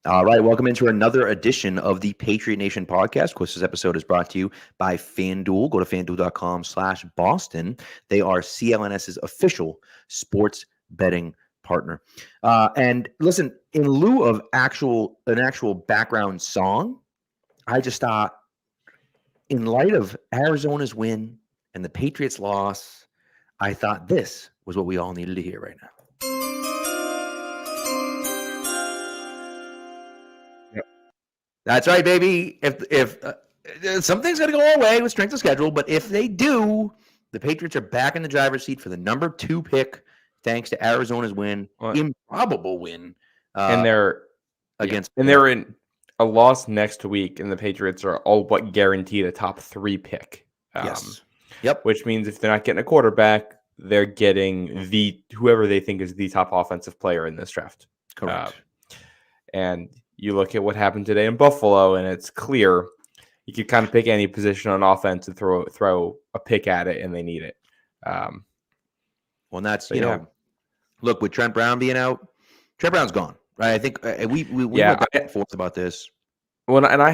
All right, welcome into another edition of the Patriot Nation podcast. Of course, this episode is brought to you by FanDuel. Go to fanduel.com/Boston. They are CLNS's official sports betting partner. And listen, in lieu of an actual background song, I just thought, in light of Arizona's win and the Patriots' loss, I thought this was what we all needed to hear right now. That's right, baby. If something's going to go away with strength of schedule, but if they do, the Patriots are back in the driver's seat for the number 2 pick, thanks to Arizona's win, improbable win, and they're in a loss next week, and the Patriots are all but guaranteed a top 3 pick. Yes. Yep. Which means if they're not getting a quarterback, they're getting whoever they think is the top offensive player in this draft. Correct. And you look at what happened today in Buffalo, and it's clear you could kind of pick any position on offense and throw a pick at it, and they need it. Well, and that's look, with Trent Brown being out, Trent Brown's gone, right? I think we went back and forth about this. Well, and I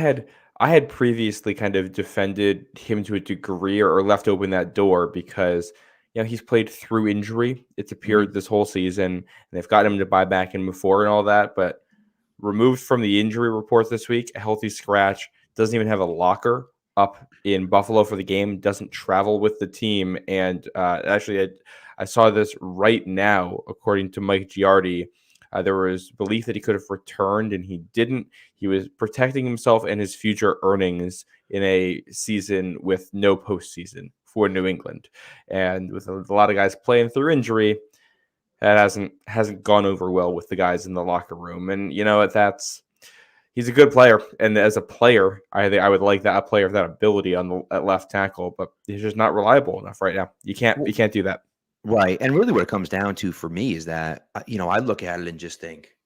had previously kind of defended him to a degree or left open that door because he's played through injury. It's appeared this whole season, and they've got him to buy back and move forward and all that, but removed from the injury report this week, a healthy scratch, doesn't even have a locker up in Buffalo for the game, doesn't travel with the team. And actually, I saw this right now, according to Mike Giardi. There was belief that he could have returned, and he didn't. He was protecting himself and his future earnings in a season with no postseason for New England. And with a lot of guys playing through injury, that hasn't gone over well with the guys in the locker room. And he's a good player. And as a player, I would like a player of that ability at left tackle, but he's just not reliable enough right now. You can't do that. Right. And really what it comes down to for me is that, I look at it and just think,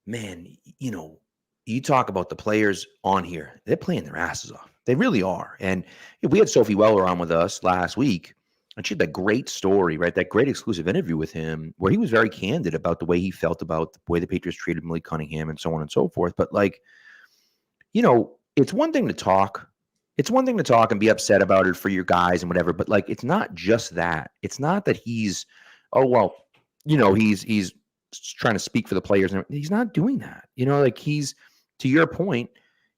man, you talk about the players on here, they're playing their asses off. They really are. And we had Sophie Weller on with us last week, and she had that great story, right? That great exclusive interview with him where he was very candid about the way he felt about the way the Patriots treated Malik Cunningham and so on and so forth. But it's one thing to talk. It's one thing to talk and be upset about it for your guys and whatever. But it's not just that. It's not that he's, he's trying to speak for the players. And he's not doing that. He's, to your point,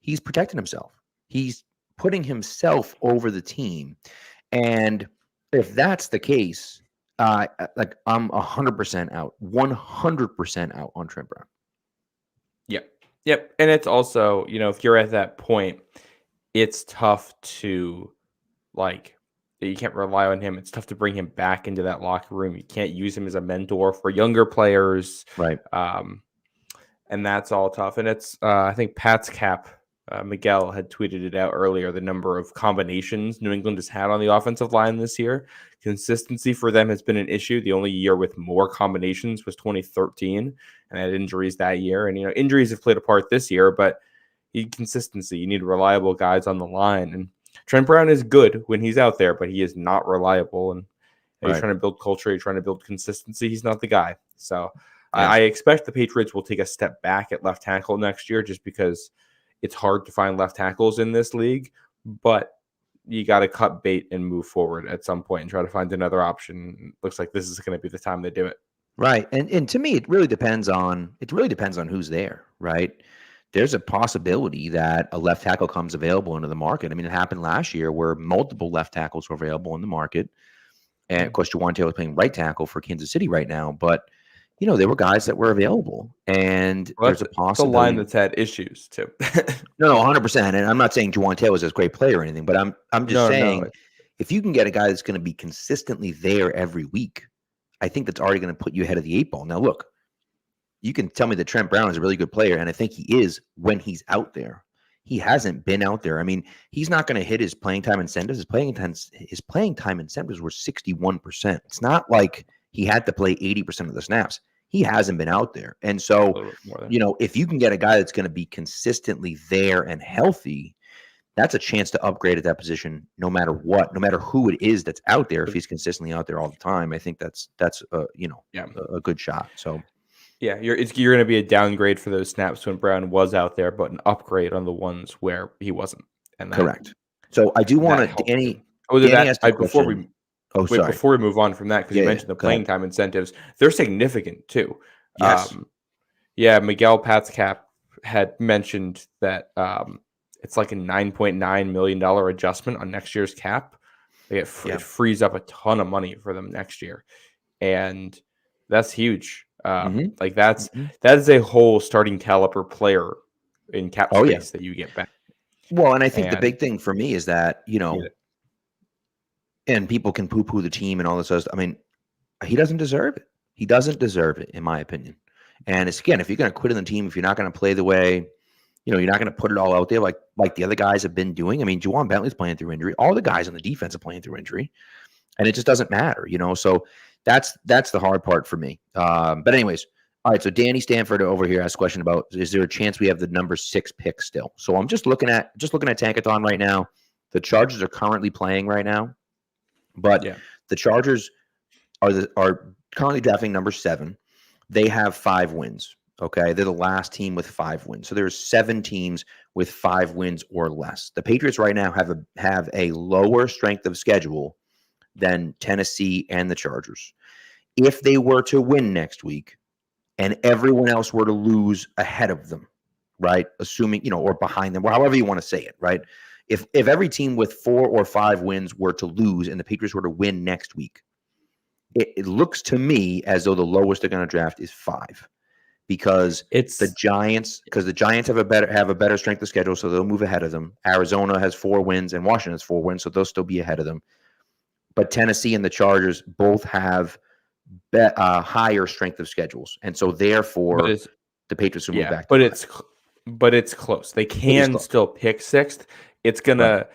he's protecting himself. He's putting himself over the team. And if that's the case, I'm 100% out, 100% out on Trent Brown. Yep. And it's also, if you're at that point, it's tough to you can't rely on him. It's tough to bring him back into that locker room. You can't use him as a mentor for younger players. Right. And that's all tough. And it's, I think Pat's Cap, Miguel had tweeted it out earlier, the number of combinations New England has had on the offensive line this year. Consistency for them has been an issue. The only year with more combinations was 2013, and had injuries that year. And, injuries have played a part this year, but you need consistency. You need reliable guys on the line. And Trent Brown is good when he's out there, but he is not reliable. And he's trying to build culture. He's trying to build consistency. He's not the guy. So I expect the Patriots will take a step back at left tackle next year just because it's hard to find left tackles in this league, but you got to cut bait and move forward at some point and try to find another option. Looks like this is going to be the time they do it. Right. And to me, it really depends on who's there, right? There's a possibility that a left tackle comes available into the market. I mean, it happened last year where multiple left tackles were available in the market. And of course, Juwan Taylor is playing right tackle for Kansas City right now, but there were guys that were available, and there's a possibility. It's a line that's had issues too. No, 100%. And I'm not saying Juwan Taylor is a great player or anything, but I'm just saying if you can get a guy that's going to be consistently there every week, I think that's already going to put you ahead of the 8 ball. Now, look, you can tell me that Trent Brown is a really good player, and I think he is when he's out there. He hasn't been out there. I mean, he's not going to hit his playing time incentives. His playing time incentives were 61%. It's not like he had to play 80% of the snaps. He hasn't been out there. And so, if you can get a guy that's going to be consistently there and healthy, that's a chance to upgrade at that position no matter what, no matter who it is that's out there. If he's consistently out there all the time, I think that's a good shot. So Yeah, you're going to be a downgrade for those snaps when Brown was out there, but an upgrade on the ones where he wasn't. And Correct. So I do want to, Danny. Danny asked a question. Before we move on from that, because you mentioned the playing time incentives, they're significant too. Yes. Miguel Patzcap had mentioned that it's like a $9.9 million adjustment on next year's cap. It frees up a ton of money for them next year, and that's huge. Like that is a whole starting caliber player in cap space that you get back. Well, and I think the big thing for me is that, and people can poo-poo the team and all this other stuff. I mean, he doesn't deserve it. He doesn't deserve it, in my opinion. And it's, again, if you're going to quit in the team, if you're not going to play the way, you're not going to put it all out there like the other guys have been doing. I mean, Juwan Bentley's playing through injury. All the guys on the defense are playing through injury. And it just doesn't matter, So that's the hard part for me. But anyways, all right. So Danny Stanford over here asked a question about, is there a chance we have the number 6 pick still? So I'm just looking at Tankathon right now. The Chargers are currently playing right now, but the Chargers are currently drafting number 7. They have 5 wins. Okay, they're the last team with 5 wins. So there's 7 teams with 5 wins or less. The Patriots right now have a lower strength of schedule than Tennessee and the Chargers. If they were to win next week and everyone else were to lose ahead of them, right? Assuming, or behind them, or however you want to say it, right? If every team with 4 or 5 wins were to lose and the Patriots were to win next week, it looks to me as though the lowest they're going to draft is 5. Because the Giants have a better strength of schedule, so they'll move ahead of them. Arizona has 4 wins and Washington has 4 wins, so they'll still be ahead of them. But Tennessee and the Chargers both have higher strength of schedules, and so therefore the Patriots will move back. But it's close. They can still pick 6th. It's gonna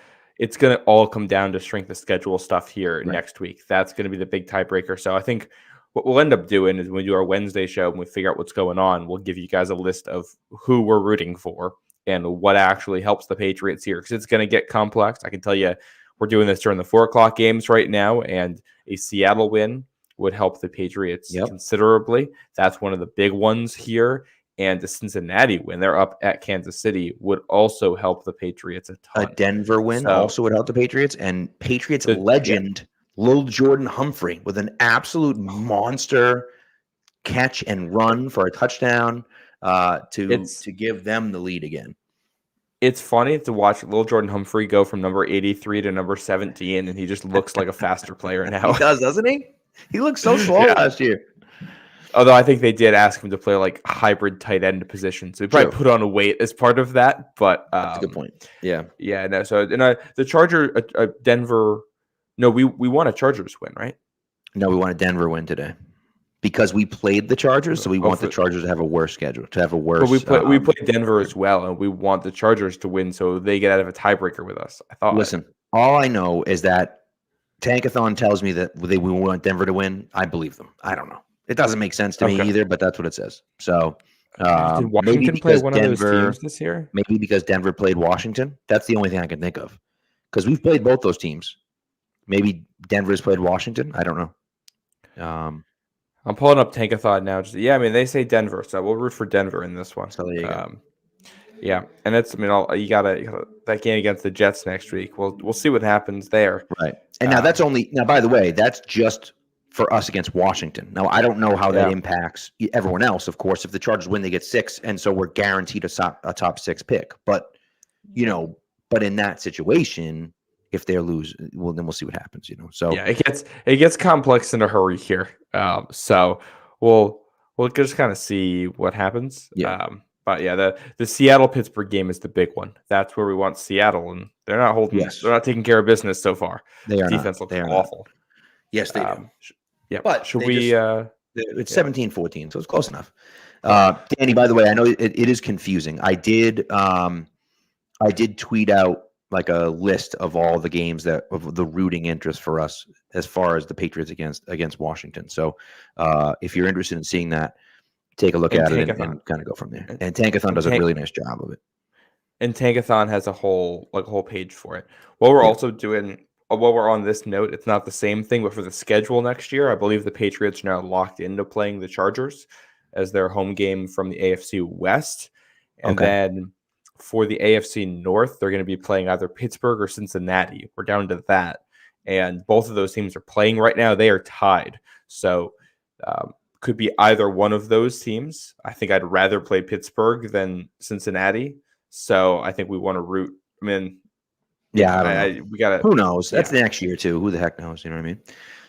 all come down to strength of schedule stuff here next week. That's gonna be the big tiebreaker. So I think what we'll end up doing is when we do our Wednesday show and we figure out what's going on, we'll give you guys a list of who we're rooting for and what actually helps the Patriots here, because it's going to get complex. I can tell you we're doing this during the 4:00 games right now, and a Seattle win would help the Patriots considerably. That's one of the big ones here. And the Cincinnati win, they're up at Kansas City, would also help the Patriots a ton. A Denver win also would help the Patriots. And Patriots legend Lil Jordan Humphrey with an absolute monster catch and run for a touchdown to give them the lead again. It's funny to watch Lil Jordan Humphrey go from number 83 to number 17, and he just looks like a faster player now. He does, doesn't he? He looked so slow last year. Although I think they did ask him to play like hybrid tight end position, so he probably put on a weight as part of that. But that's a good point. Yeah. No. So the Charger, Denver. No, we want a Chargers win, right? No, we want a Denver win today because we played the Chargers, so we want the Chargers to have a worse schedule, to have a worse. But we played Denver as well, and we want the Chargers to win, so they get out of a tiebreaker with us. I thought. Listen, all I know is that Tankathon tells me that we want Denver to win. I believe them. I don't know. It doesn't make sense to me either, but that's what it says. So did Washington play one of those teams this year? Maybe because Denver played Washington. That's the only thing I can think of, because we've played both those teams. Maybe Denver's played Washington. I don't know. I'm pulling up Tankathon now. They say Denver, so we'll root for Denver in this one. So there you go. Yeah, and it's you gotta that game against the Jets next week. We'll see what happens there. Right. And now by the way, that's just for us against Washington. Now I don't know how that impacts everyone else. Of course, if the Chargers win, they get 6, and so we're guaranteed a top 6 pick. But but in that situation, if they lose, well, then we'll see what happens. So it gets complex in a hurry here. So we'll just kind of see what happens. Yeah. But the Seattle-Pittsburgh game is the big one. That's where we want Seattle, and they're not holding. Yes. They're not taking care of business so far. They are. Defense looks awful. Yes, they do. Yeah, but should we? It's 17-14, so it's close enough. Danny, by the way, I know it is confusing. I did tweet out like a list of all the games of the rooting interest for us as far as the Patriots against Washington. So if you're interested in seeing that, take a look at it and kind of go from there. And Tankathon does a really nice job of it. And Tankathon has a whole page for it. What we're also doing, while we're on this note, it's not the same thing, but for the schedule next year, I believe the Patriots are now locked into playing the Chargers. as their home game from the AFC West. And then for the AFC North, they're going to be playing either Pittsburgh or Cincinnati. We're down to that. And both of those teams are playing right now. They are tied. So could be either one of those teams. I think I'd rather play Pittsburgh than Cincinnati. So I think we want to root. I mean, yeah, I don't know. We got to. Who knows? That's next year too. Who the heck knows? You know what I mean?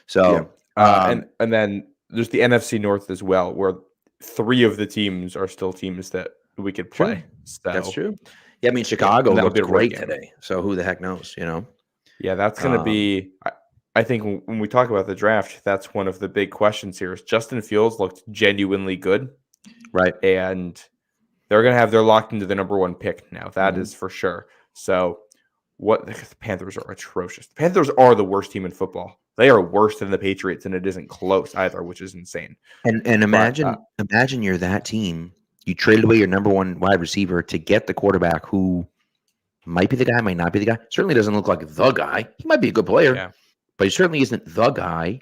So, and then there's the NFC North as well, where 3 of the teams are still teams that we could play. So, that's true. Yeah, I mean, Chicago looked great today. So who the heck knows? You know? Yeah, that's going to be. I think when we talk about the draft, that's one of the big questions here. Is Justin Fields looked genuinely good, right? And they're locked into the number 1 pick now. That is for sure. So, the Panthers are atrocious. The Panthers are the worst team in football. They are worse than the Patriots, and it isn't close either, which is insane. And imagine you're that team. You traded away your number 1 wide receiver to get the quarterback who might be the guy, might not be the guy. Certainly doesn't look like the guy. He might be a good player, but he certainly isn't the guy.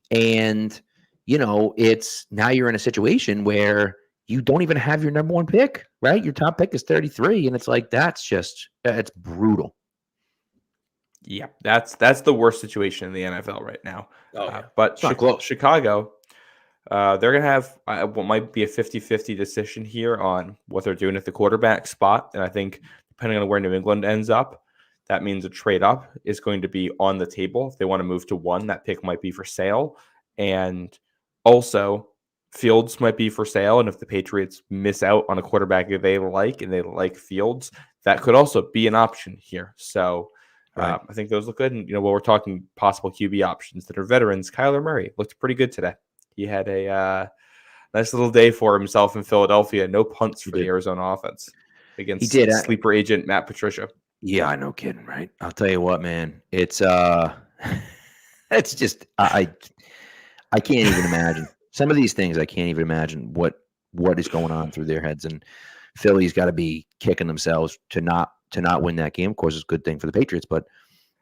And, it's now you're in a situation where you don't even have your number 1 pick, right? Your top pick is 33. And it's like, it's brutal. Yeah, that's the worst situation in the NFL right now. But Chicago, they're going to have what might be a 50-50 decision here on what they're doing at the quarterback spot. And I think depending on where New England ends up, that means a trade up is going to be on the table. If they want to move to 1, that pick might be for sale. And also, Fields might be for sale. And if the Patriots miss out on a quarterback that they like and they like Fields, that could also be an option here. So I think those look good. And, while we're talking possible QB options that are veterans, Kyler Murray looked pretty good today. He had a nice little day for himself in Philadelphia. No punts for the Arizona offense against sleeper agent Matt Patricia. Yeah, I know, kidding, right? I'll tell you what, man. It's it's just I can't even imagine some of these things. I can't even imagine what is going on through their heads. And Philly's got to be kicking themselves to not win that game. Of course, it's a good thing for the Patriots, but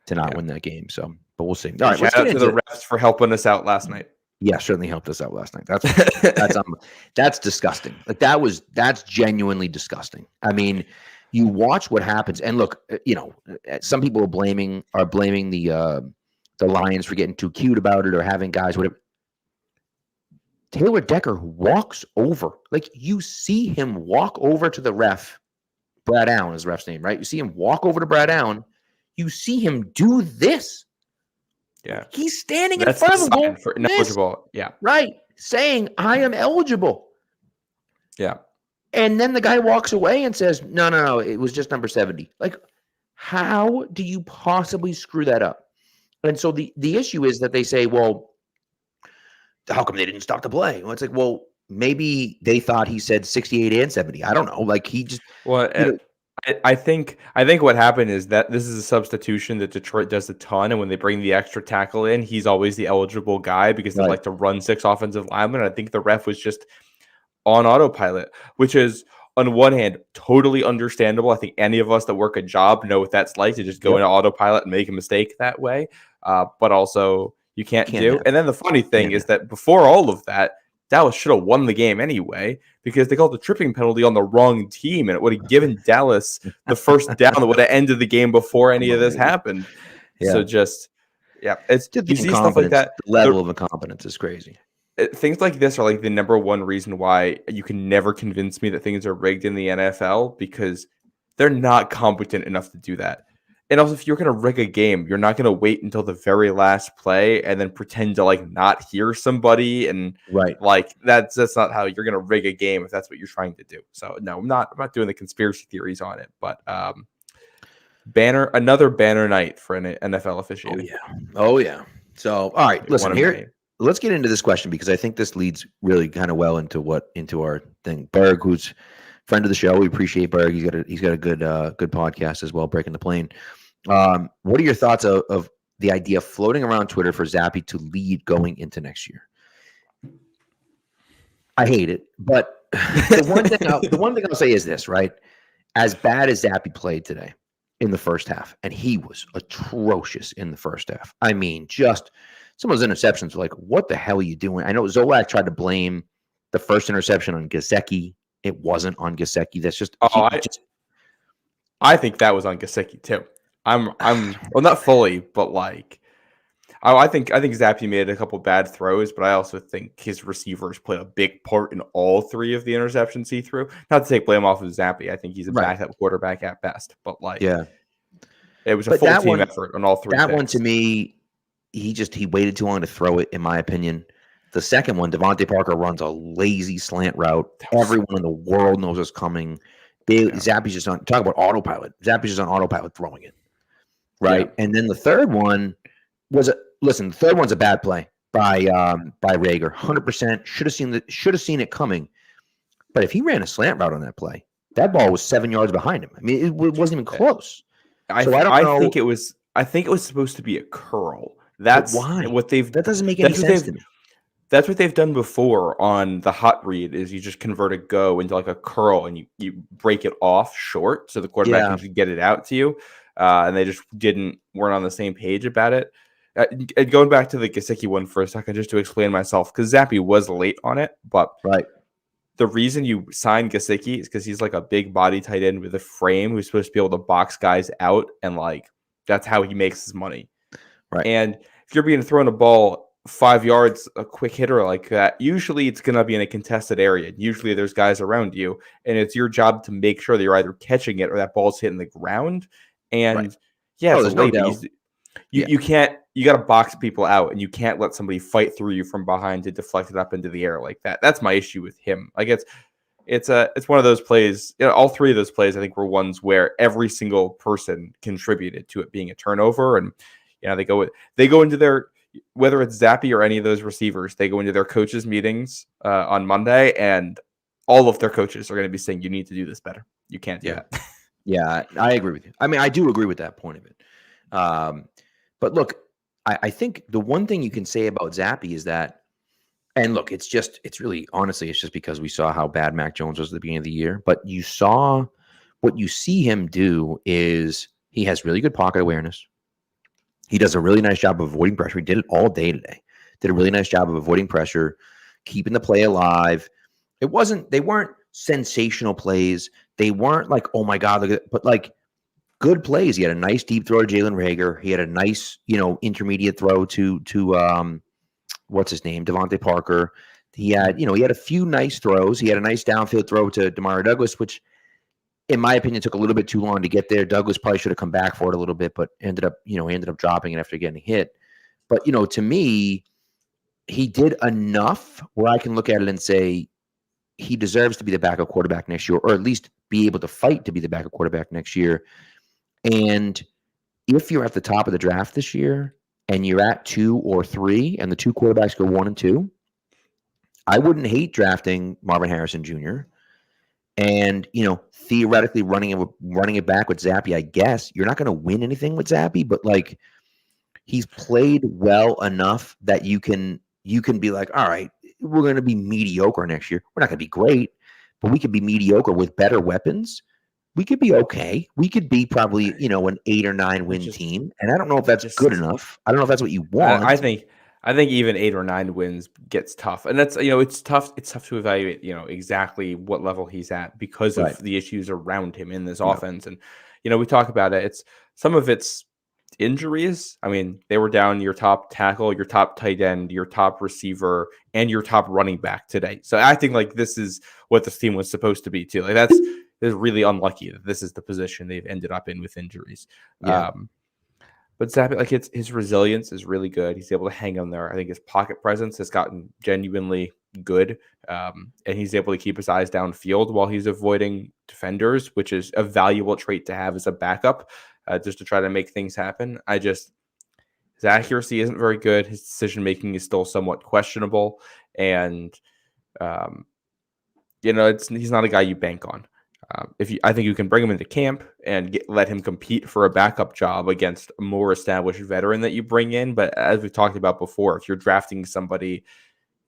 to not win that game. So, but we'll see. All right, shout out to the refs for helping us out last night. Yeah, certainly helped us out last night. That's disgusting. Like that's genuinely disgusting. I mean, you watch what happens, and look, some people are blaming the Lions for getting too cute about it or having guys whatever. Taylor Decker walks over, like you see him walk over to the ref. Brad Allen is the ref's name, right? You see him walk over to Brad Allen. You see him do this. Yeah, he's standing in front of him going for ineligible. Yeah, right, saying I am eligible. Yeah, and then the guy walks away and says, "No, it was just number 70." Like, how do you possibly screw that up? And so the issue is that they say, "Well, how come they didn't stop the play?" Well, it's like, well, maybe they thought he said 68 and 70. I don't know. Like he just I think what happened is that this is a substitution that Detroit does a ton, and when they bring the extra tackle in, he's always the eligible guy because they like to run 6 offensive linemen. And I think the ref was just on autopilot, which is on one hand totally understandable. I think any of us that work a job know what that's like to just go into autopilot and make a mistake that way. But also you can't do. And then the funny thing is that before all of that, Dallas should have won the game anyway because they called the tripping penalty on the wrong team, and it would have given Dallas the first down that would have ended the game before any of this happened. Yeah. So it's just you see stuff like that. The level of incompetence is crazy. Things like this are like the number one reason why you can never convince me that things are rigged in the NFL because they're not competent enough to do that. And also, if you're going to rig a game, you're not going to wait until the very last play and then pretend to like not hear somebody and like that's not how you're going to rig a game if that's what you're trying to do. So no, I'm not doing the conspiracy theories on it, but another banner night for an NFL officiating. Oh yeah. So all right, listen here. Let's get into this question because I think this leads really kind of well into our thing. Berg, who's friend of the show, we appreciate Berg. He's got a good podcast as well, Breaking the Plane. What are your thoughts of the idea floating around Twitter for Zappe to lead going into next year? I hate it, but the one thing I'll say is this, right? As bad as Zappe played today in the first half, and he was atrocious in the first half. I mean, just some of those interceptions were like, what the hell are you doing? I know Zolak tried to blame The first interception on Gesicki, it wasn't on Gesicki. That's just I think that was on Gesicki too. I'm well, not fully, but like I think Zappe made a couple bad throws, but I also think his receivers played a big part in all 3 of the interceptions he threw. Not to take blame off of Zappe. I think he's a backup quarterback at best, but like it was a full team effort on all 3 That picks. one to me, he waited too long to throw it, in my opinion. The second one, Devontae Parker runs a lazy slant route. Everyone in the world knows it's coming. Zappe's just on talk about autopilot. Zappe's just on autopilot throwing it. Right. Yeah. And then the third one was the third one's a bad play by Reagor. 100% should have seen it coming. But if he ran a slant route on that play, that ball was 7 yards behind him. I mean, it wasn't even close. I don't know. I think it was supposed to be a curl. That's why what they've. That doesn't make any sense to me. That's what they've done before on the hot read. Is you just convert a go into like a curl and you break it off short so the quarterback can get it out to you. And they just weren't on the same page about it. And going back to the Gesicki one for a second, just to explain myself, because Zappe was late on it, but the reason you sign Gesicki is because he's like a big body tight end with a frame who's supposed to be able to box guys out, and like that's how he makes his money. Right. And if you're being thrown a ball 5 yards, a quick hitter like that, usually it's going to be in a contested area. Usually there's guys around you, and it's your job to make sure that you're either catching it or that ball's hitting the ground. And it's no doubt. You can't. You got to box people out, and you can't let somebody fight through you from behind to deflect it up into the air like that. That's my issue with him. Like it's one of those plays. All 3 of those plays I think were ones where every single person contributed to it being a turnover, and they go into their, whether it's Zappe or any of those receivers, they go into their coaches' meetings on Monday, and all of their coaches are going to be saying, "You need to do this better. You can't do that." Yeah, I agree with you. I mean, I do agree with that point of it. But look, I think the one thing you can say about Zappe is that, and look, it's really, honestly, it's just because we saw how bad Mac Jones was at the beginning of the year. But what you see him do is he has really good pocket awareness. He does a really nice job of avoiding pressure. He did it all day today. Did a really nice job of avoiding pressure, keeping the play alive. They weren't sensational plays. They weren't like, oh my God, look at it, but like good plays. He had a nice deep throw to Jalen Reagor. He had a nice, intermediate throw to what's his name? Devontae Parker. He had a few nice throws. He had a nice downfield throw to Demario Douglas, which in my opinion took a little bit too long to get there. Douglas probably should have come back for it a little bit, but ended up dropping it after getting hit. But, to me, he did enough where I can look at it and say he deserves to be the backup quarterback next year, or at least be able to fight to be the backup quarterback next year. And if you're at the top of the draft this year and you're at 2 or 3 and the 2 quarterbacks go 1 and 2, I wouldn't hate drafting Marvin Harrison Jr. and, theoretically running it back with Zappe. I guess you're not going to win anything with Zappe, but like he's played well enough that you can be like, all right, we're going to be mediocre next year. We're not going to be great, but we could be mediocre with better weapons. We could be okay. We could be probably, an 8 or 9 win team. And I don't know if that's good enough. I don't know if that's what you want. I think even 8 or 9 wins gets tough. And that's, it's tough. It's tough to evaluate, exactly what level he's at because of the issues around him in this offense. And, we talk about it. Some of it's injuries. I mean, they were down your top tackle, your top tight end, your top receiver, and your top running back today. So I think like this is what this team was supposed to be too. Like that's really unlucky that this is the position they've ended up in with injuries. Yeah. But Zappe, like his resilience is really good. He's able to hang in there. I think his pocket presence has gotten genuinely good. And he's able to keep his eyes downfield while he's avoiding defenders, which is a valuable trait to have as a backup, just to try to make things happen. His accuracy isn't very good. His decision-making is still somewhat questionable. And, he's not a guy you bank on. I think you can bring him into camp and let him compete for a backup job against a more established veteran that you bring in. But as we've talked about before, if you're drafting somebody,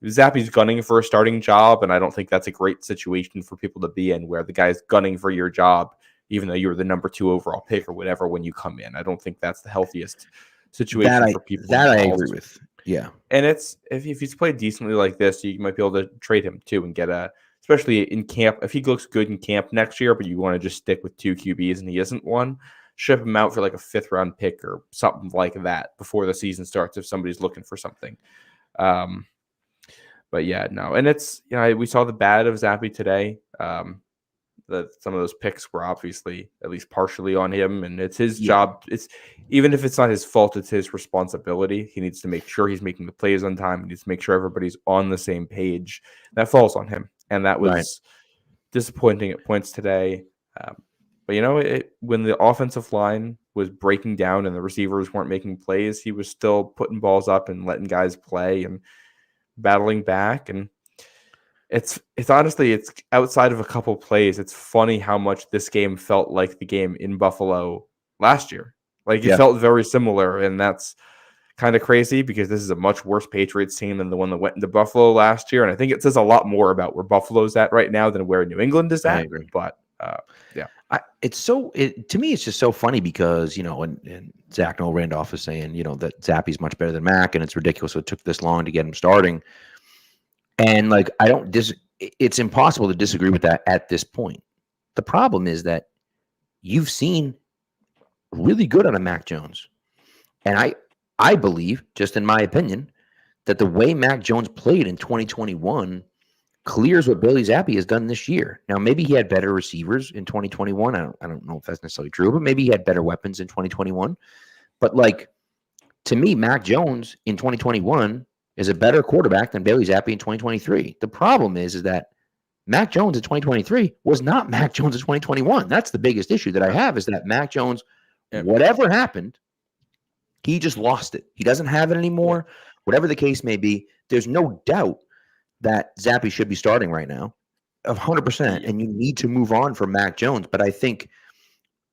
Zappe's gunning for a starting job, and I don't think that's a great situation for people to be in, where the guy's gunning for your job, even though you're the number 2 overall pick or whatever when you come in. I don't think that's the healthiest situation for people. That I agree with. Yeah. And it's if he's played decently like this, you might be able to trade him too and get especially in camp. If he looks good in camp next year, but you want to just stick with 2 QBs and he isn't one, ship him out for like a 5th round pick or something like that before the season starts if somebody's looking for something. But yeah, no. And it's, we saw the bad of Zappe today. That some of those picks were obviously at least partially on him, and it's his job. It's even if it's not his fault, it's his responsibility. He needs to make sure he's making the plays on time. He needs to make sure everybody's on the same page. That falls on him, and that was disappointing at points today. But when the offensive line was breaking down and the receivers weren't making plays, he was still putting balls up and letting guys play and battling back. And it's honestly, it's outside of a couple plays. It's funny how much this game felt like the game in Buffalo last year. Like it felt very similar, and that's kind of crazy because this is a much worse Patriots team than the one that went into Buffalo last year. And I think it says a lot more about where Buffalo's at right now than where New England is at. I agree. But to me, it's just so funny because, and Zach Noel Randolph is saying, that Zappe's much better than Mac, and it's ridiculous it took this long to get him starting. And like, it's impossible to disagree with that at this point. The problem is that you've seen really good out of Mac Jones. And I believe, just in my opinion, that the way Mac Jones played in 2021 clears what Bailey Zappe has done this year. Now, maybe he had better receivers in 2021. I don't know if that's necessarily true, but maybe he had better weapons in 2021. But like, to me, Mac Jones in 2021 is a better quarterback than Bailey Zappe in 2023. The problem is that Mac Jones in 2023 was not Mac Jones in 2021. That's the biggest issue that I have, is that Mac Jones, whatever happened, he just lost it. He doesn't have it anymore. Whatever the case may be, there's no doubt that Zappe should be starting right now, 100%, and you need to move on from Mac Jones. But I think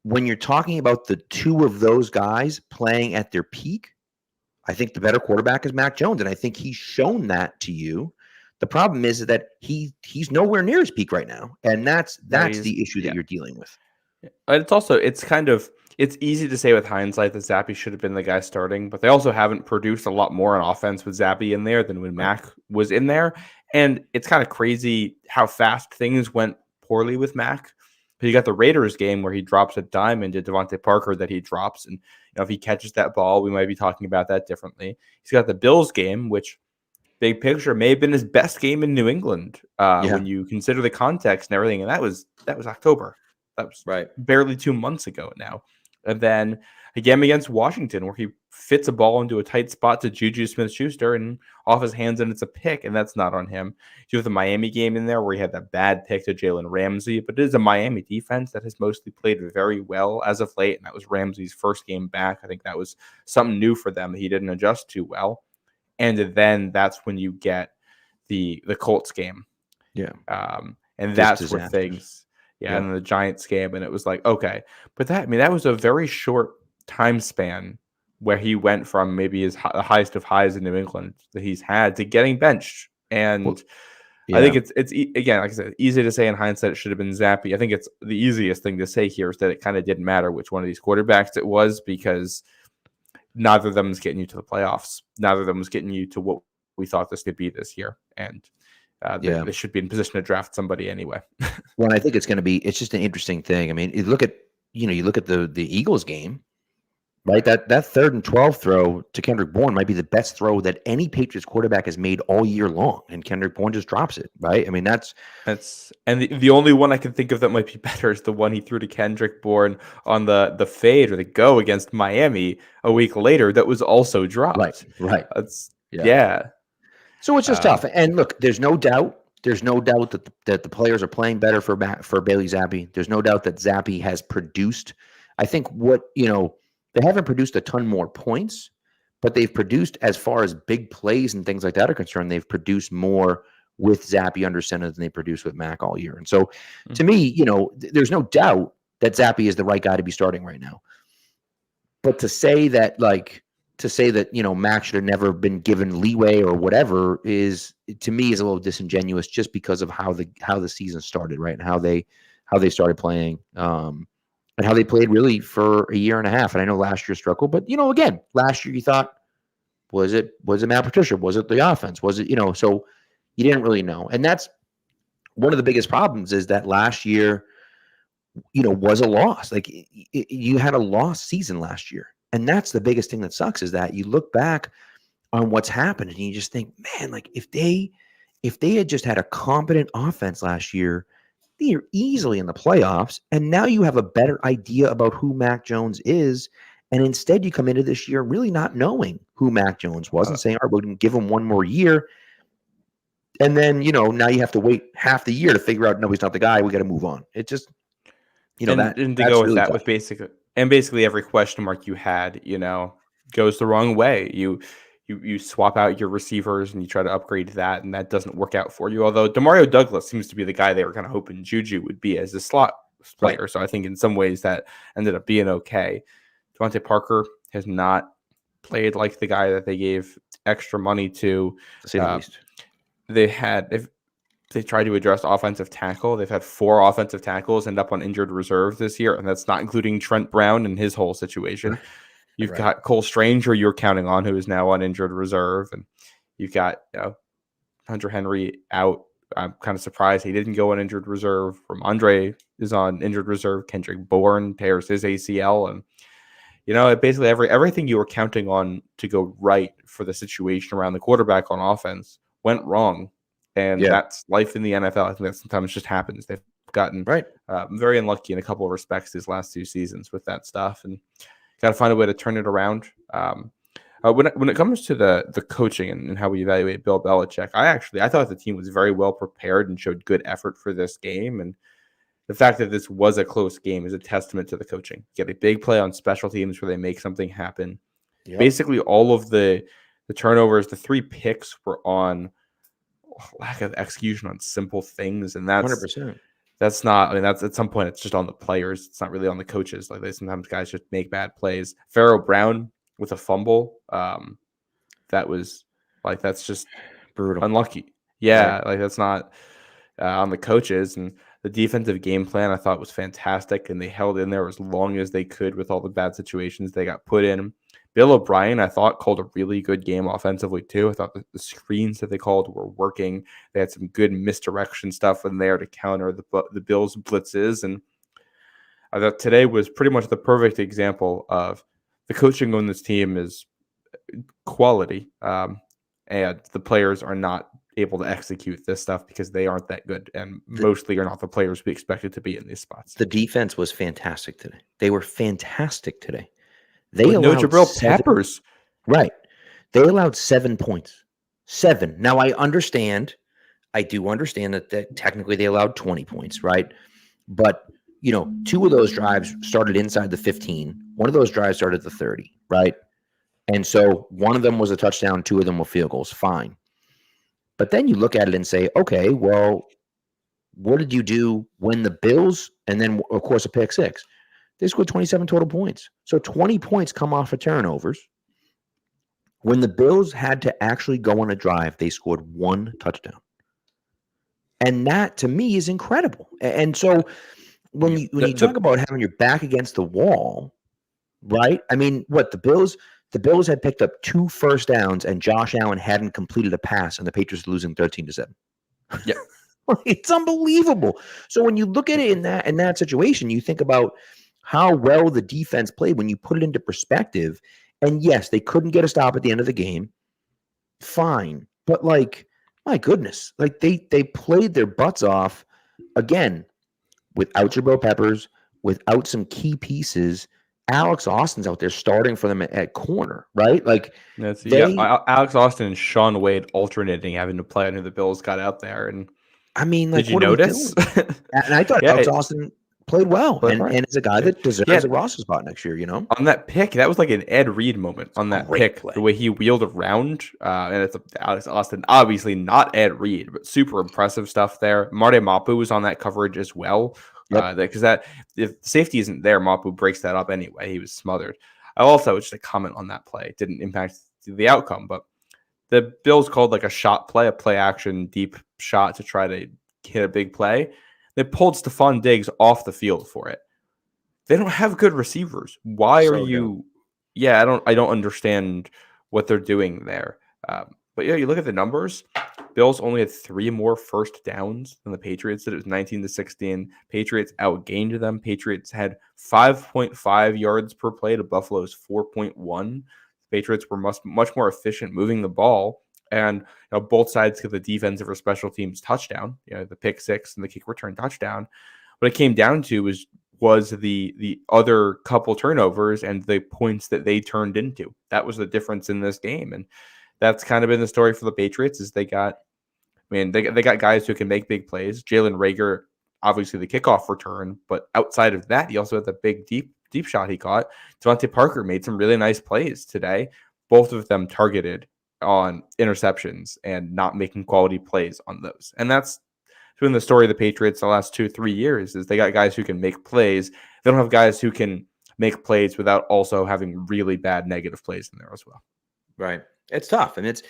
when you're talking about the two of those guys playing at their peak, I think the better quarterback is Mac Jones, and I think he's shown that to you. The problem is that he's nowhere near his peak right now, and that's the issue that you're dealing with. And it's easy to say with hindsight that Zappe should have been the guy starting, but they also haven't produced a lot more on offense with Zappe in there than when Mac was in there. And it's kind of crazy how fast things went poorly with Mac. You got the Raiders game where he drops a diamond to Devontae Parker that he drops. And if he catches that ball, we might be talking about that differently. He's got the Bills game, which big picture may have been his best game in New England when you consider the context and everything. And that was October. That was barely 2 months ago now. And then a game against Washington where he fits a ball into a tight spot to Juju Smith-Schuster and off his hands, and it's a pick, and that's not on him. You have the Miami game in there where he had that bad pick to Jalen Ramsey, but it is a Miami defense that has mostly played very well as of late, and that was Ramsey's first game back. I think that was something new for them that he didn't adjust too well. And then that's when you get the Colts game. Yeah. And that's where things... Yeah, and the Giants game, and it was like, okay. But that was a very short time span where he went from maybe the highest of highs in New England that he's had to getting benched. And I think it's again, like I said, easy to say in hindsight it should have been Zappe. I think it's the easiest thing to say here is that it kind of didn't matter which one of these quarterbacks it was, because neither of them is getting you to the playoffs. Neither of them was getting you to what we thought this could be this year. And they should be in position to draft somebody anyway. Well, I think it's just an interesting thing. I mean, you look at the Eagles game, right? That 3rd and 12 throw to Kendrick Bourne might be the best throw that any Patriots quarterback has made all year long, and Kendrick Bourne just drops it, right? I mean, that's and the only one I can think of that might be better is the one he threw to Kendrick Bourne on the fade or the go against Miami a week later that was also dropped. Right. That's So it's just tough. And look, there's no doubt that the players are playing better for Bailey Zappe. There's no doubt that Zappe has produced. I think they haven't produced a ton more points, but they've produced, as far as big plays and things like that are concerned, they've produced more with Zappe under center than they produced with Mac all year. And so to me, there's no doubt that Zappe is the right guy to be starting right now. But to say that Mac should have never been given leeway or whatever to me is a little disingenuous, just because of how the season started, right? And how they started playing, and how they played really for a year and a half. And I know last year struggled, but again, last year you thought Was it Matt Patricia? Was it the offense? Was it, so you didn't really know. And that's one of the biggest problems, is that last year, was a loss. Like, you had a lost season last year. And that's the biggest thing that sucks, is that you look back on what's happened and you just think, man, like if they had just had a competent offense last year, they're easily in the playoffs. And now you have a better idea about who Mac Jones is. And instead you come into this year really not knowing who Mac Jones was and saying, all right, we're going to give him one more year. And then, now you have to wait half the year to figure out, no, he's not the guy. We got to move on. It just, and to go with really that, tough. With basically every question mark you had, goes the wrong way. You swap out your receivers and you try to upgrade that, and that doesn't work out for you. Although Demario Douglas seems to be the guy they were kind of hoping Juju would be as a slot player. Right. So I think in some ways that ended up being okay. Devontae Parker has not played like the guy that they gave extra money to. Say the least. If they tried to address offensive tackle, they've had 4 offensive tackles end up on injured reserve this year, and that's not including Trent Brown and his whole situation. You've got Cole Strange, who you're counting on, who is now on injured reserve, and you've got Hunter Henry out. I'm kind of surprised he didn't go on injured reserve. Ramondre is on injured reserve. Kendrick Bourne tears his ACL, and basically everything you were counting on to go right for the situation around the quarterback on offense went wrong, and that's life in the NFL. I think that sometimes just happens. They've gotten very unlucky in a couple of respects these last 2 seasons with that stuff, and got to find a way to turn it around. When it comes to the coaching and how we evaluate Bill Belichick, I thought the team was very well prepared and showed good effort for this game. And the fact that this was a close game is a testament to the coaching. Get a big play on special teams where they make something happen. Yep. Basically, all of the turnovers, the 3 picks were on lack of execution on simple things, and that's 100%. That's not, that's at some point, it's just on the players. It's not really on the coaches. Like, sometimes guys just make bad plays. Pharaoh Brown with a fumble. That's just brutal. Unlucky. Yeah. Like, that's not on the coaches. And the defensive game plan, I thought, was fantastic. And they held in there as long as they could with all the bad situations they got put in. Bill O'Brien, I thought, called a really good game offensively, too. I thought the screens that they called were working. They had some good misdirection stuff in there to counter the Bills' blitzes. And I thought today was pretty much the perfect example of the coaching on this team is quality. And the players are not able to execute this stuff because they aren't that good. And mostly are not the players we expected to be in these spots. The defense was fantastic today. They were fantastic today. They allowed no Jabril 7, Peppers. Right. They allowed 7 points. 7. Now, I do understand that technically they allowed 20 points, right? But, 2 of those drives started inside the 15. One of those drives started at the 30, right? And so one of them was a touchdown, 2 of them were field goals. Fine. But then you look at it and say, okay, well, what did you do when the Bills, and then, of course, a pick 6? They scored 27 total points. So 20 points come off of turnovers. When the Bills had to actually go on a drive, they scored 1 touchdown. And that, to me, is incredible. And so when you talk about having your back against the wall, right? I mean, the Bills had picked up 2 first downs, and Josh Allen hadn't completed a pass, and the Patriots losing 13-7. Yeah. It's unbelievable. So when you look at it in that situation, you think about how well the defense played when you put it into perspective. And yes, they couldn't get a stop at the end of the game. Fine. But my goodness, they played their butts off again without Jabril Peppers, without some key pieces. Alex Austin's out there starting for them at corner, right? Alex Austin and Sean Wade alternating, having to play on who the Bills got out there. And did you notice? And I thought Alex Austin played well, and is a guy that deserves a roster spot next year, On that pick, that was like an Ed Reed moment on that pick, the way he wheeled around, and it's Alex Austin, obviously not Ed Reed, but super impressive stuff there. Marty Mapu was on that coverage as well, because if safety isn't there, Mapu breaks that up anyway. He was smothered. I also, just a comment on that play, it didn't impact the outcome, but the Bills called like a shot play, a play action deep shot to try to hit a big play. They pulled Stephon Diggs off the field for it. They don't have good receivers. Why are you? Yeah, I don't understand what they're doing there. But yeah, you look at the numbers. Bills only had 3 more first downs than the Patriots did. It was 19-16. Patriots outgained them. Patriots had 5.5 yards per play to Buffalo's 4.1. Patriots were much more efficient moving the ball, and both sides get the defensive or special teams touchdown. The pick six and the kick return touchdown. What it came down to was the other couple turnovers and the points that they turned into. That was the difference in this game, and that's kind of been the story for the Patriots. Is they got guys who can make big plays. Jalen Reagor, obviously the kickoff return, but outside of that, he also had the big deep shot he caught. Devontae Parker made some really nice plays today. Both of them targeted on interceptions and not making quality plays on those. And that's been the story of the Patriots the last 2-3 years. Is they got guys who can make plays. They don't have guys who can make plays without also having really bad negative plays in there as well. Right. It's tough. And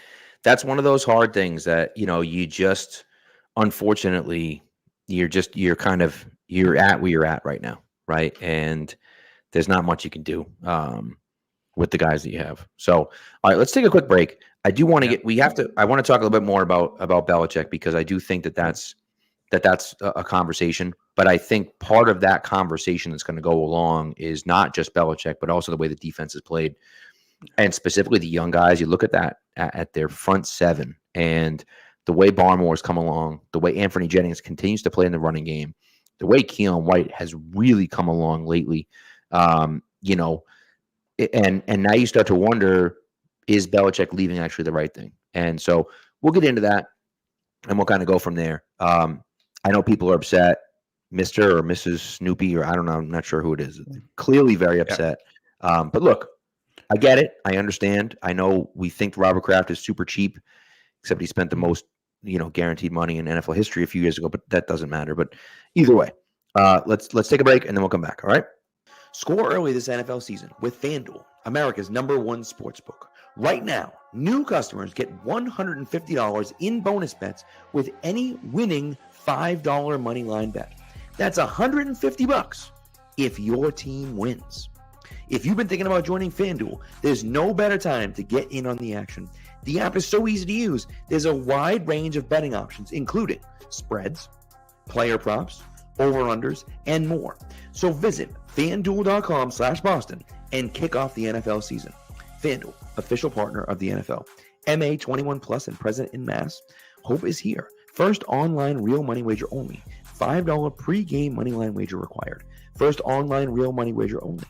that's one of those hard things that, you just, unfortunately, you're at where you're at right now. Right. And there's not much you can do with the guys that you have. So, all right, let's take a quick break. I do want to I want to talk a little bit more about Belichick, because I do think that's a conversation. But I think part of that conversation that's going to go along is not just Belichick, but also the way the defense is played. And specifically the young guys. You look at that at their front seven, and the way Barmore's come along, the way Anthony Jennings continues to play in the running game, the way Keon White has really come along lately. And now you start to wonder, is Belichick leaving actually the right thing? And so we'll get into that, and we'll kind of go from there. I know people are upset, Mr. or Mrs. Snoopy, or I don't know, I'm not sure who it is. Clearly very upset. But look, I get it. I understand. I know we think Robert Kraft is super cheap, except he spent the most, guaranteed money in NFL history a few years ago, but that doesn't matter. But either way, let's take a break, and then we'll come back. All right. Score early this NFL season with FanDuel, America's #1 sportsbook. Right now, new customers get $150 in bonus bets with any winning $5 moneyline bet. That's $150 if your team wins. If you've been thinking about joining FanDuel, there's no better time to get in on the action. The app is so easy to use. There's a wide range of betting options, including spreads, player props, over-unders, and more. So visit FanDuel.com/Boston and kick off the NFL season. FanDuel, official partner of the NFL. MA 21 plus and present in Mass. Hope is here. First online real money wager only. $5 pre-game moneyline wager required. First online real money wager only.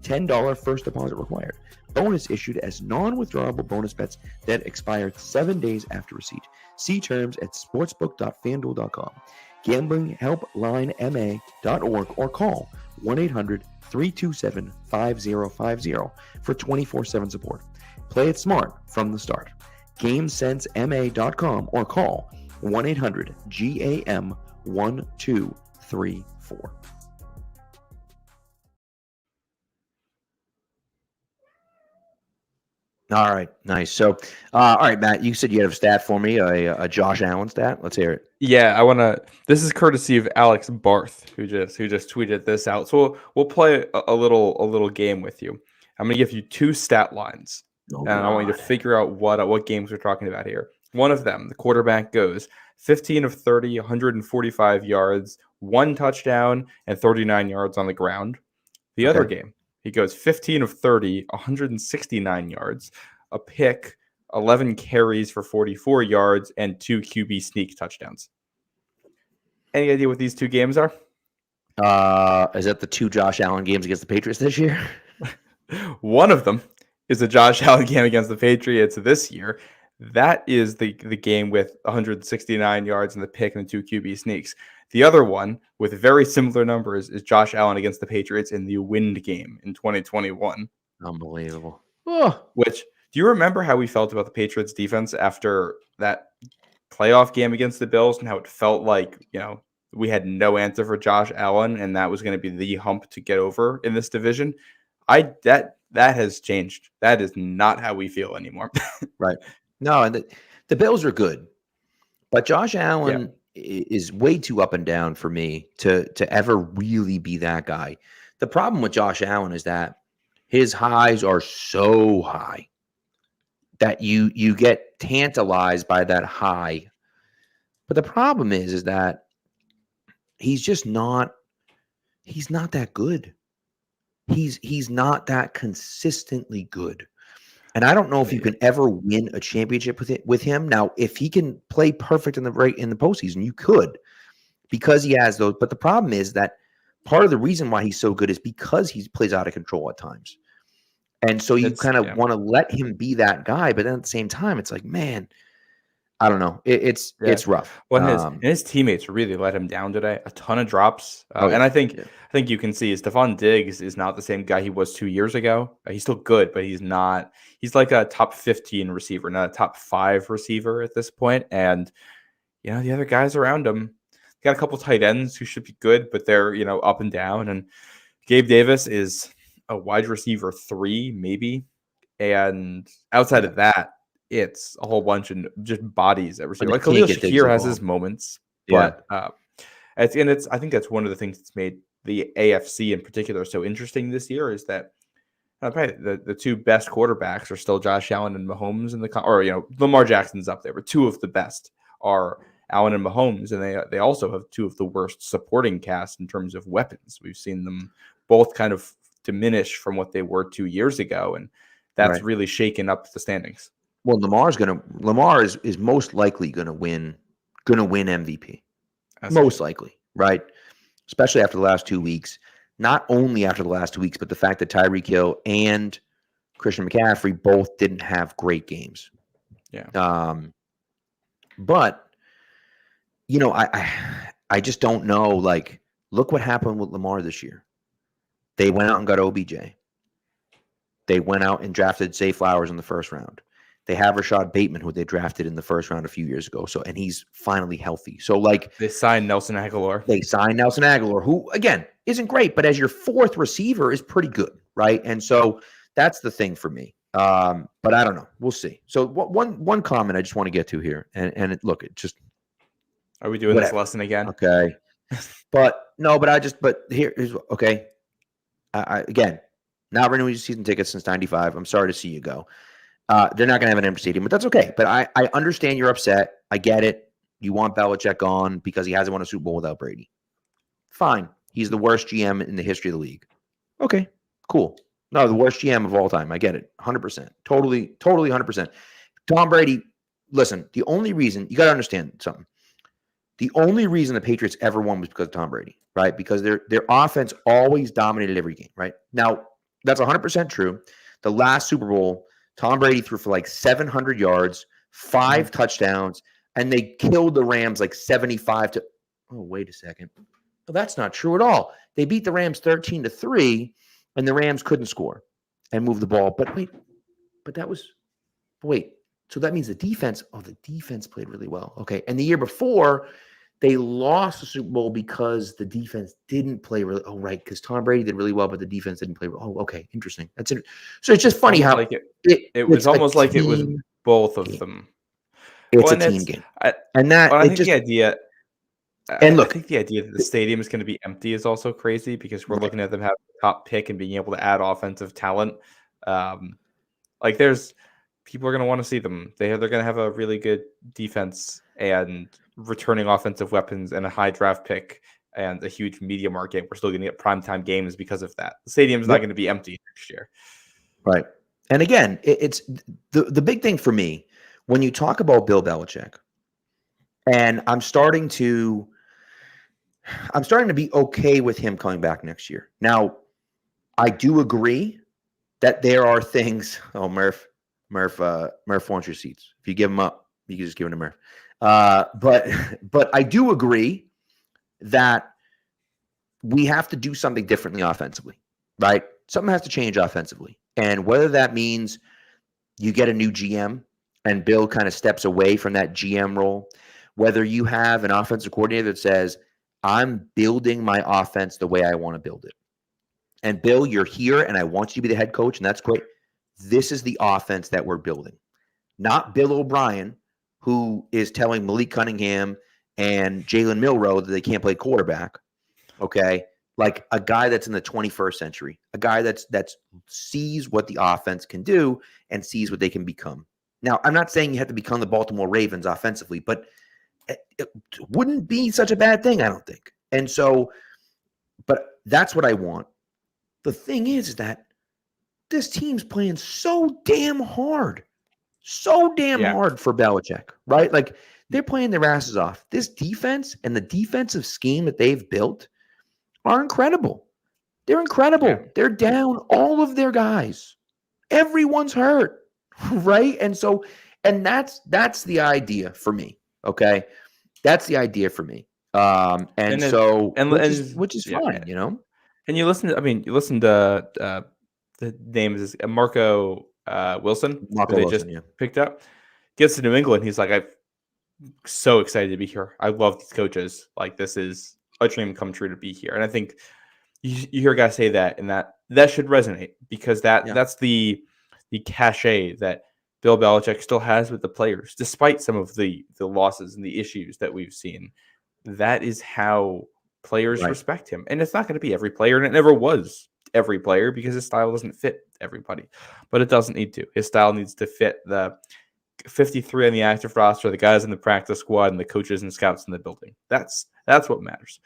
$10 first deposit required. Bonus issued as non-withdrawable bonus bets that expire 7 days after receipt. See terms at sportsbook.fanduel.com. GamblingHelpLineMA.org or call 1-800-327-5050 for 24/7 support. Play it smart from the start. GameSenseMA.com or call 1-800-GAM-1234. All right, nice. So, all right, Matt, you said you had a stat for me, a Josh Allen stat. Let's hear it. Yeah, I want to. This is courtesy of Alex Barth, who just tweeted this out. So we'll play a little game with you. I'm going to give you 2 stat lines, and I want you to figure out what games we're talking about here. One of them, the quarterback goes 15 of 30, 145 yards, 1 touchdown, and 39 yards on the ground. The other game, he goes 15 of 30, 169 yards, a pick, 11 carries for 44 yards, and 2 QB sneak touchdowns. Any idea what these 2 games are? Is that the 2 Josh Allen games against the Patriots this year? One of them is the Josh Allen game against the Patriots this year. That is the game with 169 yards and the pick and the 2 QB sneaks. The other one with very similar numbers is Josh Allen against the Patriots in the wind game in 2021. Unbelievable. Which, do you remember how we felt about the Patriots defense after that playoff game against the Bills, and how it felt like, we had no answer for Josh Allen, and that was going to be the hump to get over in this division? That has changed. That is not how we feel anymore. Right. No, and the Bills are good, but Josh Allen is way too up and down for me to ever really be that guy. The problem with Josh Allen is that his highs are so high that you get tantalized by that high. But the problem is that he's not that good. He's not that consistently good. And I don't know if you can ever win a championship with him. Now, if he can play perfect in the postseason, you could, because he has those. But the problem is that part of the reason why he's so good is because he plays out of control at times. And so you kind of want to let him be that guy. But then at the same time, it's like, man, I don't know. It's rough. Well, his teammates really let him down today. A ton of drops, and I think you can see Stephon Diggs is not the same guy he was 2 years ago. He's still good, but he's not. He's like a top 15 receiver, not a top 5 receiver at this point. And the other guys around him, got a couple tight ends who should be good, but they're up and down. And Gabe Davis is a wide receiver 3, maybe, and outside of that, it's a whole bunch of just bodies at receiver. Like Khalil Shakir has his moments, but I think that's one of the things that's made the AFC in particular so interesting this year is that probably the 2 best quarterbacks are still Josh Allen and Mahomes Lamar Jackson's up there, but 2 of the best are Allen and Mahomes, and they also have 2 of the worst supporting casts in terms of weapons. We've seen them both kind of diminish from what they were 2 years ago, and that's really shaken up the standings. Well, Lamar is most likely gonna win MVP. Most likely, right? Especially after the last 2 weeks. Not only after the last 2 weeks, but the fact that Tyreek Hill and Christian McCaffrey both didn't have great games. Yeah. But I just don't know. Like, look what happened with Lamar this year. They went out and got OBJ. They went out and drafted Zay Flowers in the first round. They have Rashad Bateman, who they drafted in the first round a few years ago. And he's finally healthy. So, like, they signed Nelson Aguilar. Who, again, isn't great, but as your 4th receiver is pretty good, right? And so that's the thing for me. But I don't know. We'll see. So one comment I just want to get to here, and it just. Are we doing this lesson again? Okay. But here's okay. Again, not renewing your season tickets since '95. I'm sorry to see you go. They're not going to have an empty stadium, but that's okay. But I understand you're upset. I get it. You want Belichick on because he hasn't won a Super Bowl without Brady. Fine. He's the worst GM in the history of the league. Okay, cool. No, the worst GM of all time. I get it. 100%. Totally 100%. Tom Brady, listen, the only reason, you got to understand something. The only reason the Patriots ever won was because of Tom Brady, right? Because their offense always dominated every game, right? Now, that's 100% true. The last Super Bowl, Tom Brady threw for like 700 yards, 5 touchdowns, and they killed the Rams like 75 to. Oh, wait a second. Well, that's not true at all. They beat the Rams 13-3, and the Rams couldn't score and move the ball. But so that means the defense played really well. Okay. And the year before, they lost the Super Bowl because the defense didn't play really. Oh, right. Because Tom Brady did really well, but the defense didn't play well. Oh, okay. Interesting. That's it. So it's just funny how it was almost like it was both of them. It's a team game. I think the idea. And look, I think the idea that the stadium is going to be empty is also crazy because we're looking at them having a top pick and being able to add offensive talent. People are going to want to see them. They're going to have a really good defense and returning offensive weapons and a high draft pick and a huge media market. We're still going to get primetime games because of that. The stadium's not going to be empty next year. Right. And again, it's the big thing for me when you talk about Bill Belichick, and I'm starting to be okay with him coming back next year. Now, I do agree that there are things. Oh, Murph wants your seats. If you give them up, you can just give them to Murph. But I do agree that we have to do something differently offensively, right? Something has to change offensively. And whether that means you get a new GM and Bill kind of steps away from that GM role, whether you have an offensive coordinator that says, I'm building my offense the way I want to build it. And Bill, you're here and I want you to be the head coach, and that's great. This is the offense that we're building. Not Bill O'Brien, who is telling Malik Cunningham and Jalen Milroe that they can't play quarterback. Okay? Like a guy that's in the 21st century, a guy that's sees what the offense can do and sees what they can become. Now, I'm not saying you have to become the Baltimore Ravens offensively, but it wouldn't be such a bad thing, I don't think. And so, but that's what I want. The thing is that this team's playing so damn hard. So damn hard for Belichick, right? Like, they're playing their asses off. This defense and the defensive scheme that they've built are incredible. They're incredible. Yeah. They're down all of their guys. Everyone's hurt, right? And so, and that's the idea for me. Okay, that's the idea for me. Which is fine, you know. And you listen to, the name is Marco Wilson, who they just picked up. Gets to New England, he's like, I'm so excited to be here. I love these coaches. Like, this is a dream come true to be here. And I think you hear guys say that, and that should resonate, because that's the cachet that Bill Belichick still has with the players, despite some of the losses and the issues that we've seen. That is how players respect him. And it's not going to be every player, and it never was every player, because his style doesn't fit everybody. But it doesn't need to. His style needs to fit the 53 on the active roster, the guys in the practice squad, and the coaches and scouts in the building. That's what matters.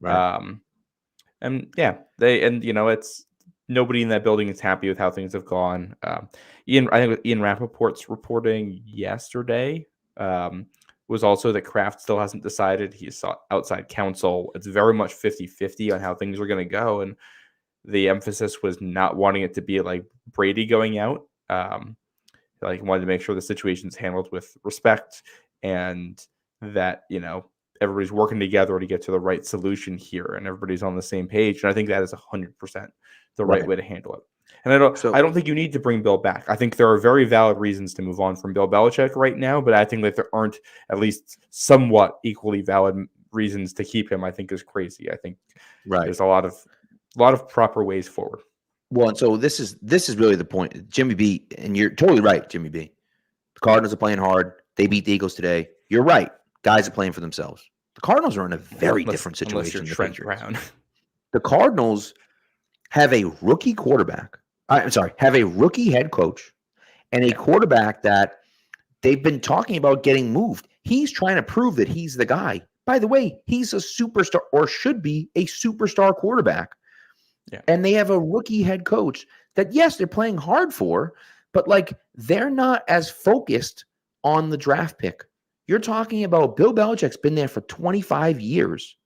Right. It's nobody in that building is happy with how things have gone. I think Ian Rappaport's reporting yesterday was also that Kraft still hasn't decided. He sought outside counsel. It's very much 50-50 on how things are going to go. And the emphasis was not wanting it to be like Brady going out. Like, wanted to make sure the situation's handled with respect, and that, everybody's working together to get to the right solution here, and everybody's on the same page. And I think that is 100% the right way to handle it. And I don't think you need to bring Bill back. I think there are very valid reasons to move on from Bill Belichick right now, but I think that there aren't at least somewhat equally valid reasons to keep him, I think, is crazy. I think there's a lot of proper ways forward. Well, and so this is really the point, Jimmy B, and you're totally right, Jimmy B. The Cardinals are playing hard. They beat the Eagles today. You're right. Guys are playing for themselves. The Cardinals are in a very different situation than the Trent Patriots. Brown. The Cardinals have a rookie quarterback. Have a rookie head coach and a quarterback that they've been talking about getting moved. He's trying to prove that he's the guy. By the way, he's a superstar, or should be a superstar quarterback. Yeah. And they have a rookie head coach that, yes, they're playing hard for, but like, they're not as focused on the draft pick. You're talking about Bill Belichick's been there for 25 years.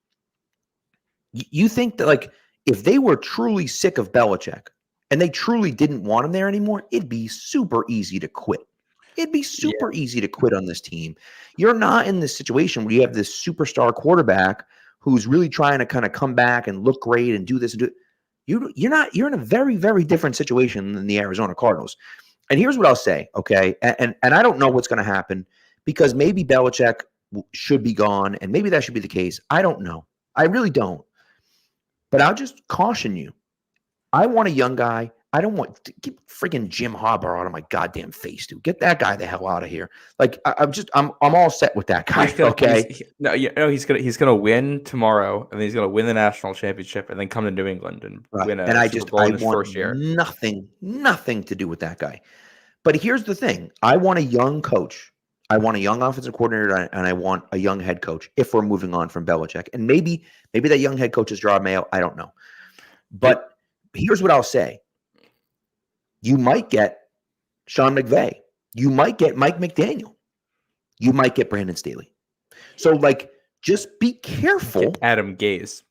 You think that, like, if they were truly sick of Belichick and they truly didn't want him there anymore, it'd be super easy to quit. It'd be super easy to quit on this team. You're not in this situation where you have this superstar quarterback who's really trying to kind of come back and look great and do this and do it. You're in a very, very different situation than the Arizona Cardinals. And here's what I'll say, okay? And I don't know what's going to happen, because maybe Belichick should be gone, and maybe that should be the case. I don't know. I really don't. But I'll just caution you. I want a young guy. I don't want to keep freaking Jim Harbaugh out of my goddamn face, dude. Get that guy the hell out of here. Like, I'm all set with that guy. He's gonna win tomorrow, and then he's gonna win the national championship, and then come to New England and win a Super Bowl in his first year. Nothing to do with that guy. But here's the thing: I want a young coach. I want a young offensive coordinator, and I want a young head coach. If we're moving on from Belichick, and maybe that young head coach is Gerard Mayo, I don't know. But here's what I'll say. You might get Sean McVay. You might get Mike McDaniel. You might get Brandon Staley. So, like, just be careful. Adam Gase.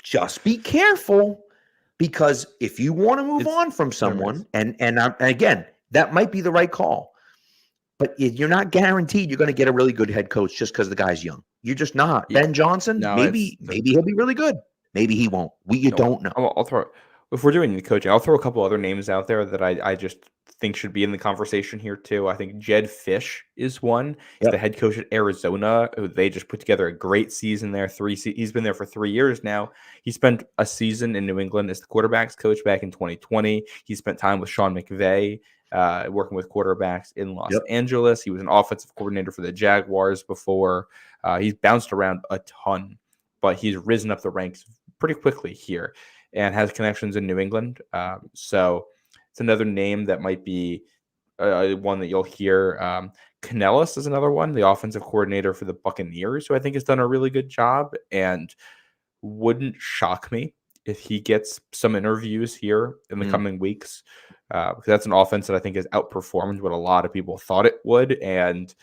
Just be careful, because if you want to move on from someone, and again, that might be the right call, but you're not guaranteed you're going to get a really good head coach just because the guy's young. You're just not. Yeah. Ben Johnson, maybe he'll be really good. Maybe he won't. You don't know. I'll throw it. If we're doing the coaching, I'll throw a couple other names out there that I just think should be in the conversation here too. I think Jed Fish is one. He's the head coach at Arizona. They just put together a great season there. He's been there for 3 years now. He spent a season in New England as the quarterbacks coach back in 2020. He spent time with Sean McVay, working with quarterbacks in Los Angeles. He was an offensive coordinator for the Jaguars before. He's bounced around a ton, but he's risen up the ranks pretty quickly here and has connections in New England. So it's another name that might be one that you'll hear. Canellis is another one, the offensive coordinator for the Buccaneers, who I think has done a really good job and wouldn't shock me if he gets some interviews here in the coming weeks. Because that's an offense that I think has outperformed what a lot of people thought it would. And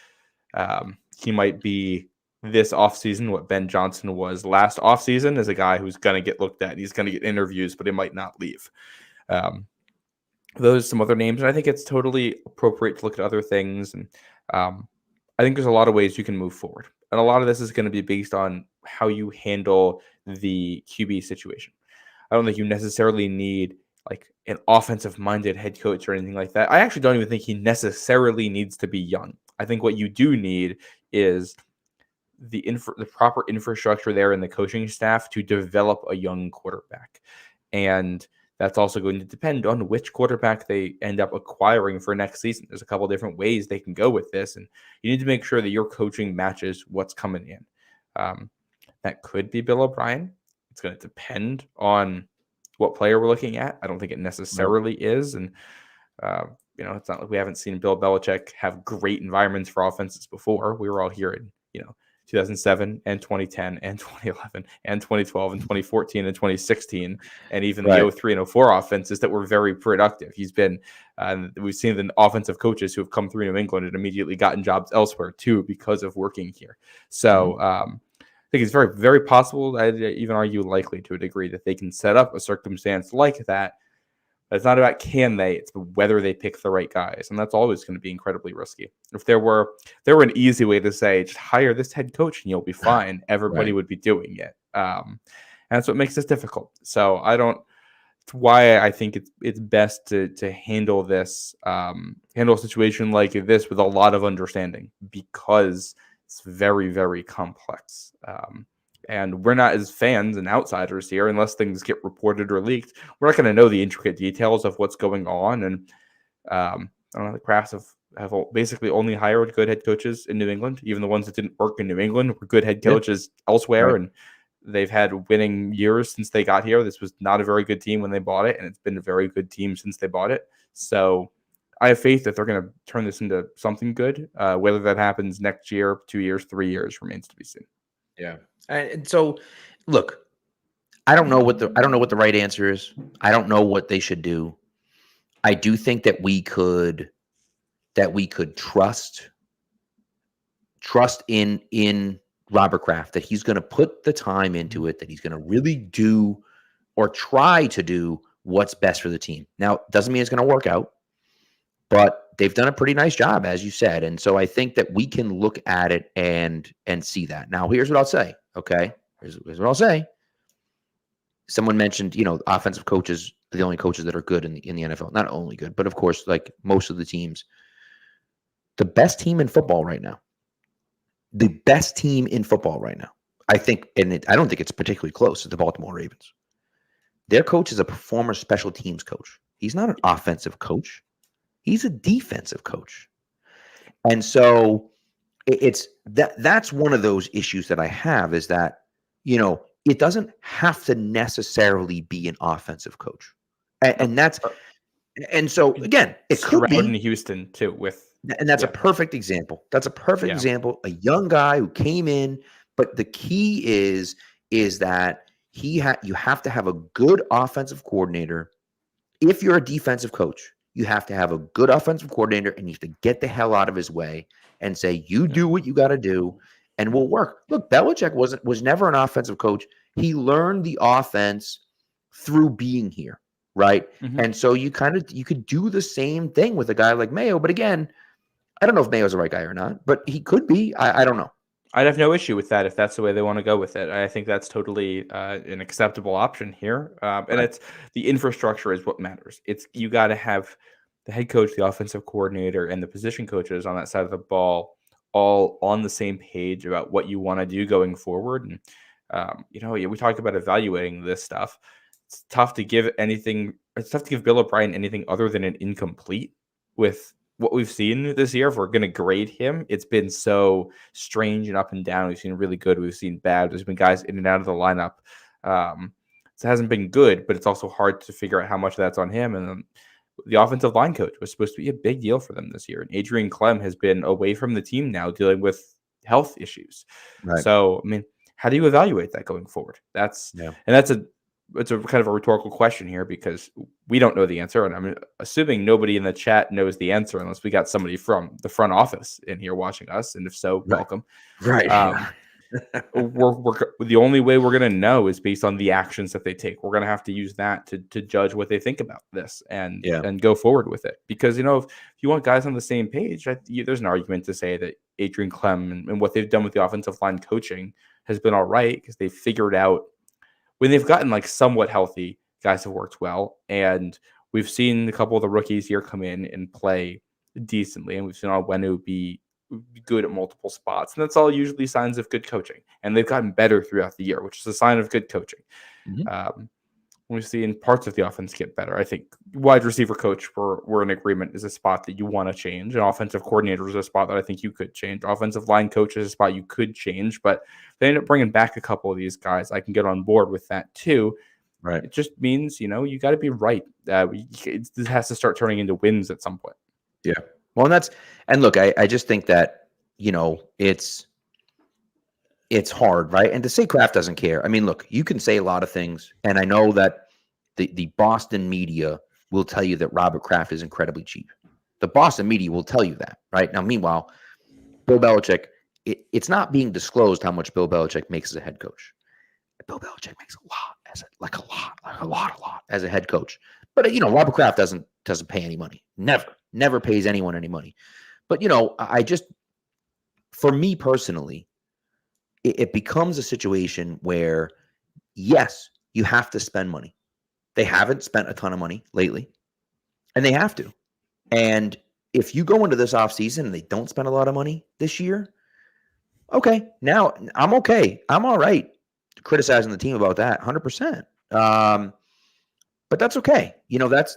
he might be this offseason what Ben Johnson was last offseason, as a guy who's going to get looked at. He's going to get interviews, but he might not leave. Those are some other names. And I think it's totally appropriate to look at other things. And I think there's a lot of ways you can move forward. And a lot of this is going to be based on how you handle the QB situation. I don't think you necessarily need like an offensive-minded head coach or anything like that. I actually don't even think he necessarily needs to be young. I think what you do need is the proper infrastructure there in the coaching staff to develop a young quarterback. And that's also going to depend on which quarterback they end up acquiring for next season. There's a couple different ways they can go with this, and you need to make sure that your coaching matches what's coming in. That could be Bill O'Brien. It's going to depend on what player we're looking at. I don't think it necessarily is. And, it's not like we haven't seen Bill Belichick have great environments for offenses before. We were all here in, 2007 and 2010 and 2011 and 2012 and 2014 and 2016, and even the 03 and 04 offenses that were very productive. He's been, we've seen the offensive coaches who have come through New England and immediately gotten jobs elsewhere too because of working here. So I think it's very, very possible, I'd even argue likely to a degree, that they can set up a circumstance like that. But it's not about can they, it's whether they pick the right guys. And that's always going to be incredibly risky. If there were an easy way to say, just hire this head coach and you'll be fine, everybody would be doing it. And that's what makes this difficult. So it's why I think it's best to handle this, handle a situation like this with a lot of understanding, because it's very, very complex. And we're not, as fans and outsiders here, unless things get reported or leaked, we're not going to know the intricate details of what's going on. And I don't know, the Crafts have basically only hired good head coaches in New England. Even the ones that didn't work in New England were good head coaches elsewhere. And they've had winning years since they got here. This was not a very good team when they bought it, and it's been a very good team since they bought it. So I have faith that they're going to turn this into something good. Whether that happens next year, 2 years, 3 years remains to be seen. Yeah. And so, look, I don't know what the right answer is. I don't know what they should do. I do think that we could trust in Robert Kraft, that he's going to put the time into it, that he's going to really do or try to do what's best for the team. Now, doesn't mean it's going to work out, but they've done a pretty nice job, as you said. And so I think that we can look at it and see that. Now, here's what I'll say. Okay. Here's what I'll say. Someone mentioned, offensive coaches are the only coaches that are good in the NFL. Not only good, but of course, like most of the teams. The best team in football right now. I think, I don't think it's particularly close, to the Baltimore Ravens. Their coach is a former special teams coach. He's not an offensive coach. He's a defensive coach. And so that's one of those issues that I have, is that, it doesn't have to necessarily be an offensive coach. And so again, it could be in Houston too and that's a perfect example. That's a perfect example. A young guy who came in, but the key is that you have to have a good offensive coordinator. If you're a defensive coach, you have to have a good offensive coordinator, and you have to get the hell out of his way and say, you do what you got to do and we'll work. Look, Belichick was never an offensive coach. He learned the offense through being here, right? Mm-hmm. And so you could do the same thing with a guy like Mayo. But again, I don't know if Mayo's the right guy or not, but he could be. I don't know. I'd have no issue with that if that's the way they want to go with it. I think that's totally an acceptable option here. And it's the infrastructure is what matters. You got to have the head coach, the offensive coordinator, and the position coaches on that side of the ball all on the same page about what you want to do going forward. And we talk about evaluating this stuff. It's tough to give Bill O'Brien anything other than an incomplete with what we've seen this year. If we're going to grade him, it's been so strange and up and down. We've seen really good. We've seen bad. There's been guys in and out of the lineup. So it hasn't been good, but it's also hard to figure out how much of that's on him. And the offensive line coach was supposed to be a big deal for them this year. And Adrian Clem has been away from the team now dealing with health issues. Right. So, I mean, how do you evaluate that going forward? It's a kind of a rhetorical question here because we don't know the answer. And I'm assuming nobody in the chat knows the answer unless we got somebody from the front office in here watching us. And if so, welcome. Right. We're the only way we're going to know is based on the actions that they take. We're going to have to use that to judge what they think about this and go forward with it. Because, if you want guys on the same page, there's an argument to say that Adrian Clem and what they've done with the offensive line coaching has been all right because they've figured out when they've gotten like somewhat healthy, guys have worked well. And we've seen a couple of the rookies here come in and play decently. And we've seen Onwenu be good at multiple spots. And that's all usually signs of good coaching. And they've gotten better throughout the year, which is a sign of good coaching. We've seen parts of the offense get better. I think wide receiver coach, we're in agreement, is a spot that you want to change. An offensive coordinator is a spot that I think you could change. Offensive line coach is a spot you could change. But if they end up bringing back a couple of these guys, I can get on board with that too. Right. It just means, you got to be right. This has to start turning into wins at some point. Yeah. Well, and look, I just think that, it's hard, right? And to say Kraft doesn't care. I mean, look, you can say a lot of things, and I know that the Boston media will tell you that Robert Kraft is incredibly cheap. The Boston media will tell you that, right? Now, meanwhile, Bill Belichick, it's not being disclosed how much Bill Belichick makes as a head coach. Bill Belichick makes a lot as a head coach. But Robert Kraft doesn't pay any money. Never pays anyone any money. But for me personally, it becomes a situation where, yes, you have to spend money. They haven't spent a ton of money lately, and they have to. And if you go into this offseason and they don't spend a lot of money this year, okay, now I'm okay. I'm all right criticizing the team about that 100%. But that's okay.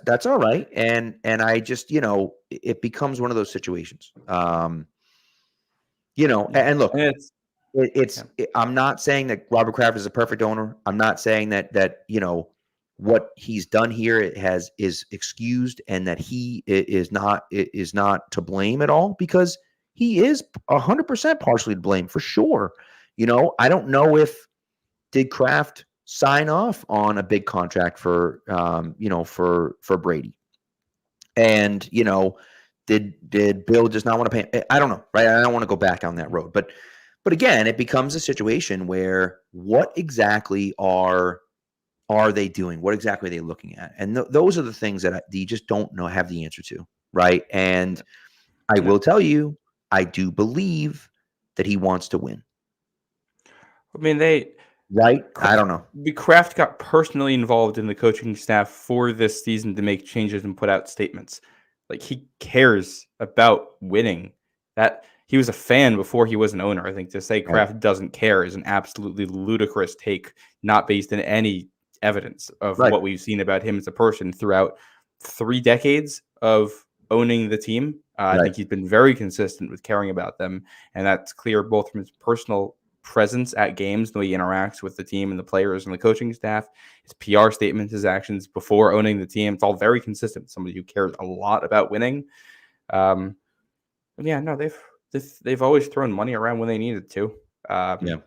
That's all right. And I just, it becomes one of those situations. And look, I'm not saying that Robert Kraft is a perfect owner. I'm not saying that what he's done here is excused and that he is not to blame at all, because he is 100% partially to blame for sure. I don't know did Kraft sign off on a big contract for Brady, and did Bill just not want to pay? I don't know, right? I don't want to go back down that road, but again, it becomes a situation where what exactly are they doing? What exactly are they looking at? And those are the things that you just don't have the answer to, right? And I will tell you, I do believe that he wants to win. I mean, right? I don't know. Kraft got personally involved in the coaching staff for this season to make changes and put out statements. Like, he cares about winning. That he was a fan before he was an owner. I think to say Kraft doesn't care is an absolutely ludicrous take, not based in any evidence of what we've seen about him as a person throughout 3 decades of owning the team. I think he's been very consistent with caring about them, and that's clear both from his personal presence at games, the way he interacts with the team and the players and the coaching staff, his PR statements, his actions before owning the team. It's all very consistent. Somebody who cares a lot about winning. They've always thrown money around when they needed to. They're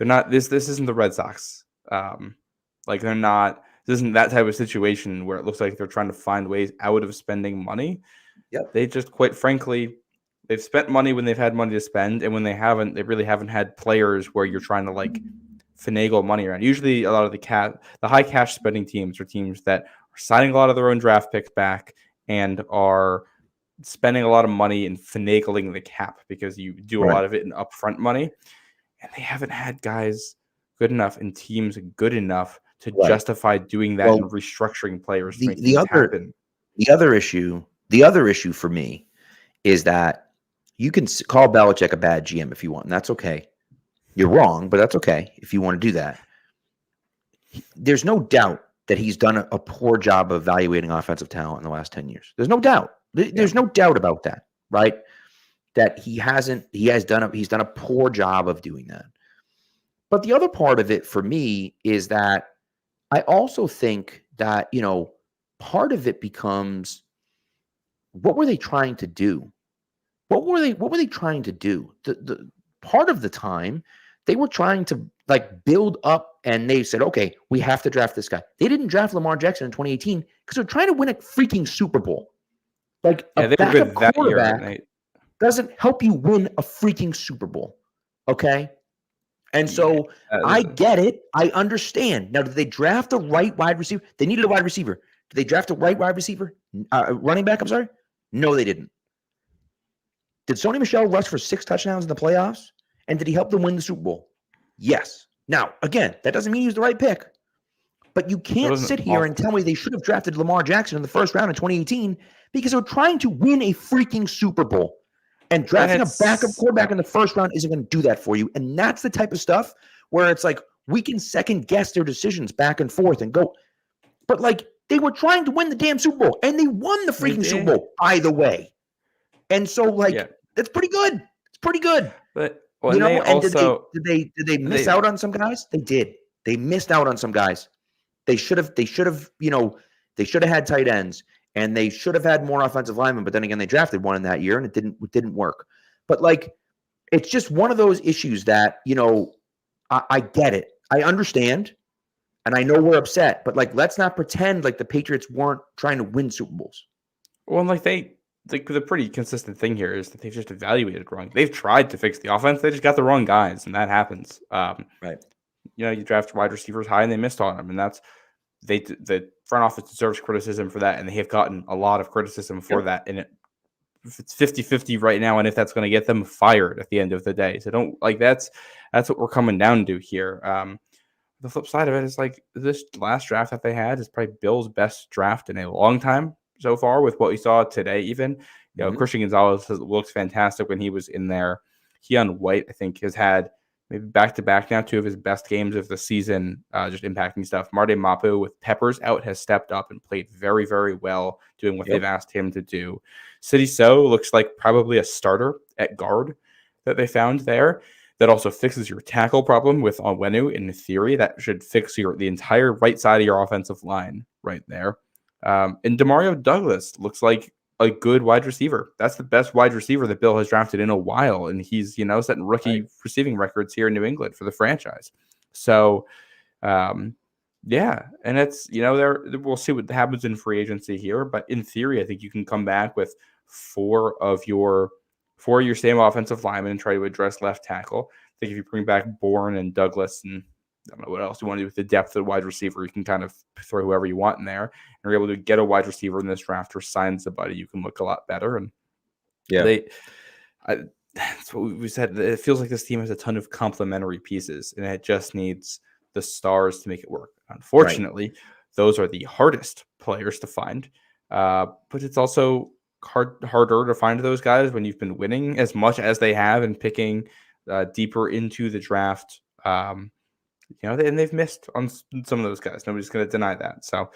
not. This isn't the Red Sox. They're not. This isn't that type of situation where it looks like they're trying to find ways out of spending money. Yep. They just, quite frankly, they've spent money when they've had money to spend, and when they haven't, they really haven't had players where you're trying to finagle money around. Usually, a lot of the high cash spending teams are teams that are signing a lot of their own draft picks back and are spending a lot of money and finagling the cap, because you do a lot of it in upfront money, and they haven't had guys good enough and teams good enough to justify doing that and restructuring players to make things happen. The other issue for me is that you can call Belichick a bad GM if you want, and that's okay. You're wrong, but that's okay if you want to do that. There's no doubt that he's done a poor job of evaluating offensive talent in the last 10 years. There's no doubt. There's no doubt about that, right? That he's done a poor job of doing that. But the other part of it for me is that I also think that, part of it becomes what were they trying to do? What were they trying to do? The part of the time they were trying to like build up, and they said, okay, we have to draft this guy. They didn't draft Lamar Jackson in 2018 because they're trying to win a freaking Super Bowl. Like a backup quarterback doesn't help you win a freaking Super Bowl. Okay. And so I get it. I understand. Now, did they draft the right wide receiver? They needed a wide receiver. Did they draft a right wide receiver? Running back, I'm sorry? No, they didn't. Did Sony Michel rush for 6 touchdowns in the playoffs? And did he help them win the Super Bowl? Yes. Now, again, that doesn't mean he was the right pick. But you can't sit here and tell me they should have drafted Lamar Jackson in the first round in 2018 because they're trying to win a freaking Super Bowl. And drafting a backup quarterback in the first round isn't going to do that for you. And that's the type of stuff where it's like we can second guess their decisions back and forth and go. But like they were trying to win the damn Super Bowl, and they won the freaking Super Bowl, by the way. And so that's pretty good. It's pretty good. But you know, and did they miss out on some guys? They did. They missed out on some guys. They should have, you know, they should have had tight ends. And they should have had more offensive linemen, but then again, they drafted one in that year, and it didn't work. But like, it's just one of those issues that, you know, I get it, I understand, and I know we're upset. But like, let's not pretend like the Patriots weren't trying to win Super Bowls. Well, like the pretty consistent thing here is that they've just evaluated wrong. They've tried to fix the offense, they just got the wrong guys, and that happens. Right. You know, you draft wide receivers high, and they missed on them, and that's. The front office deserves criticism for that, and they have gotten a lot of criticism for that. And it's 50-50 right now, and if that's going to get them fired at the end of the day. So don't like that's what we're coming down to here. The flip side of it is like this last draft that they had is probably Bill's best draft in a long time so far with what we saw today. Even, you know, Christian Gonzalez looks fantastic when he was in there. Keon White, I think, has had maybe back-to-back now 2 of his best games of the season, just impacting stuff. Marde Mapu, with Peppers out, has stepped up and played very, very well, doing what they've asked him to do. City So looks like probably a starter at guard that they found there. That also fixes your tackle problem with Onwenu. In theory, that should fix the entire right side of your offensive line right there. And Demario Douglas looks like a good wide receiver. That's the best wide receiver that Bill has drafted in a while. And he's, you know, setting rookie receiving records here in New England for the franchise. So, yeah. And it's, you know, we'll see what happens in free agency here. But in theory, I think you can come back with 4 of your same offensive linemen and try to address left tackle. I think if you bring back Bourne and Douglas and I don't know what else you want to do with the depth of the wide receiver. You can kind of throw whoever you want in there, and you're able to get a wide receiver in this draft or sign somebody. You can look a lot better. And that's what we said. It feels like this team has a ton of complementary pieces, and it just needs the stars to make it work. Unfortunately, those are the hardest players to find, but it's also harder to find those guys when you've been winning as much as they have and picking deeper into the draft. You know, and they've missed on some of those guys. Nobody's going to deny that. So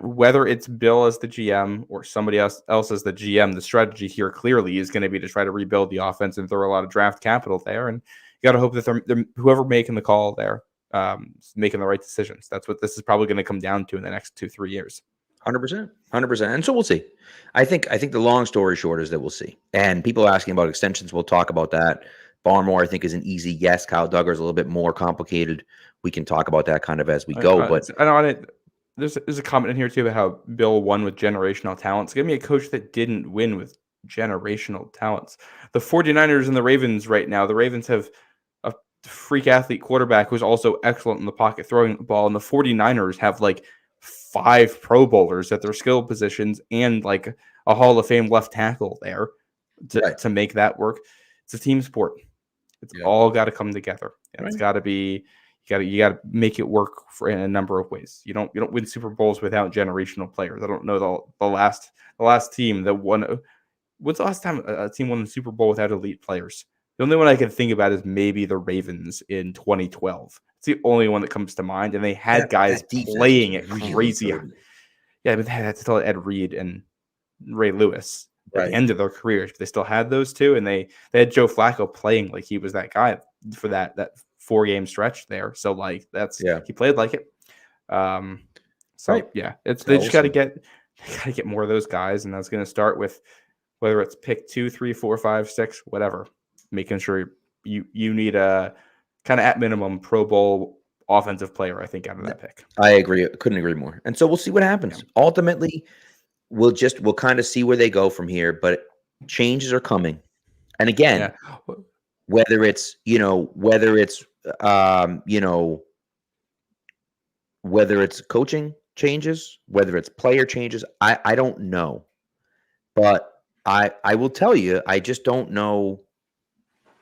whether it's Bill as the GM or somebody else as the GM, the strategy here clearly is going to be to try to rebuild the offense and throw a lot of draft capital there. And you got to hope that they're whoever making the call there is making the right decisions. That's what this is probably going to come down to in the next 2-3 years. 100%. And so we'll see. I think the long story short is that we'll see. And people asking about extensions, we'll talk about that. Barmore, I think, is an easy yes. Kyle Duggar's a little bit more complicated. We can talk about that kind of as we go. But I know there's a comment in here too about how Bill won with generational talents. Give me a coach that didn't win with generational talents. The 49ers and the Ravens right now. The Ravens have a freak athlete quarterback who's also excellent in the pocket throwing the ball, and the 49ers have like 5 Pro Bowlers at their skill positions and like a Hall of Fame left tackle there to make that work. It's a team sport. It's all got to come together, and it's got to be you got to make it work in a number of ways. You don't win Super Bowls without generational players. I don't know the last team that won. When's the last time a team won the Super Bowl without elite players? The only one I can think about is maybe the Ravens in 2012. It's the only one that comes to mind, and they had guys playing it crazy. Yeah, but they had still Ed Reed and Ray Lewis. At the end of their careers, but they still had those 2, and they had Joe Flacco playing like he was that guy for that 4-game stretch there. So like he played like it. They just got to get they got to get more of those guys, and that's going to start with whether it's pick 2, 3, 4, 5, 6, whatever. Making sure you need a kind of at minimum Pro Bowl offensive player, I think, out of that pick. I agree. Couldn't agree more. And so we'll see what happens. Yeah. Ultimately, we'll kind of see where they go from here. But changes are coming, and again, whether it's coaching changes, whether it's player changes, I don't know. But I will tell you, I just don't know.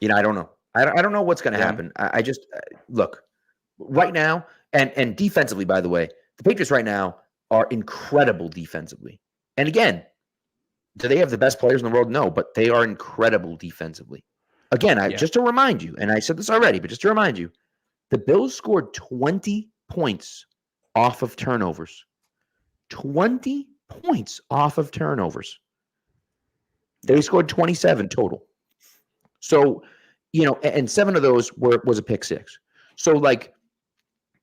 I don't know. I don't know what's going to happen. I just look right now, and defensively, by the way, the Patriots right now are incredible defensively. And again, do they have the best players in the world? No, but they are incredible defensively. Again, just to remind you, and I said this already, but just to remind you, the Bills scored 20 points off of turnovers. 20 points off of turnovers. They scored 27 total. So, and 7 of those was a pick 6. So, like,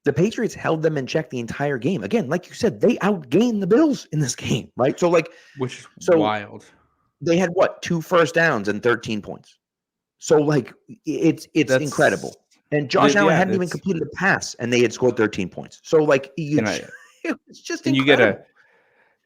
the Patriots held them in check the entire game. Again, like you said, they outgained the Bills in this game, right? So, like, which is wild. They had 2 first downs and 13 points. So, like, it's incredible. And Josh Allen hadn't even completed a pass, and they had scored 13 points. So, like, it's just incredible.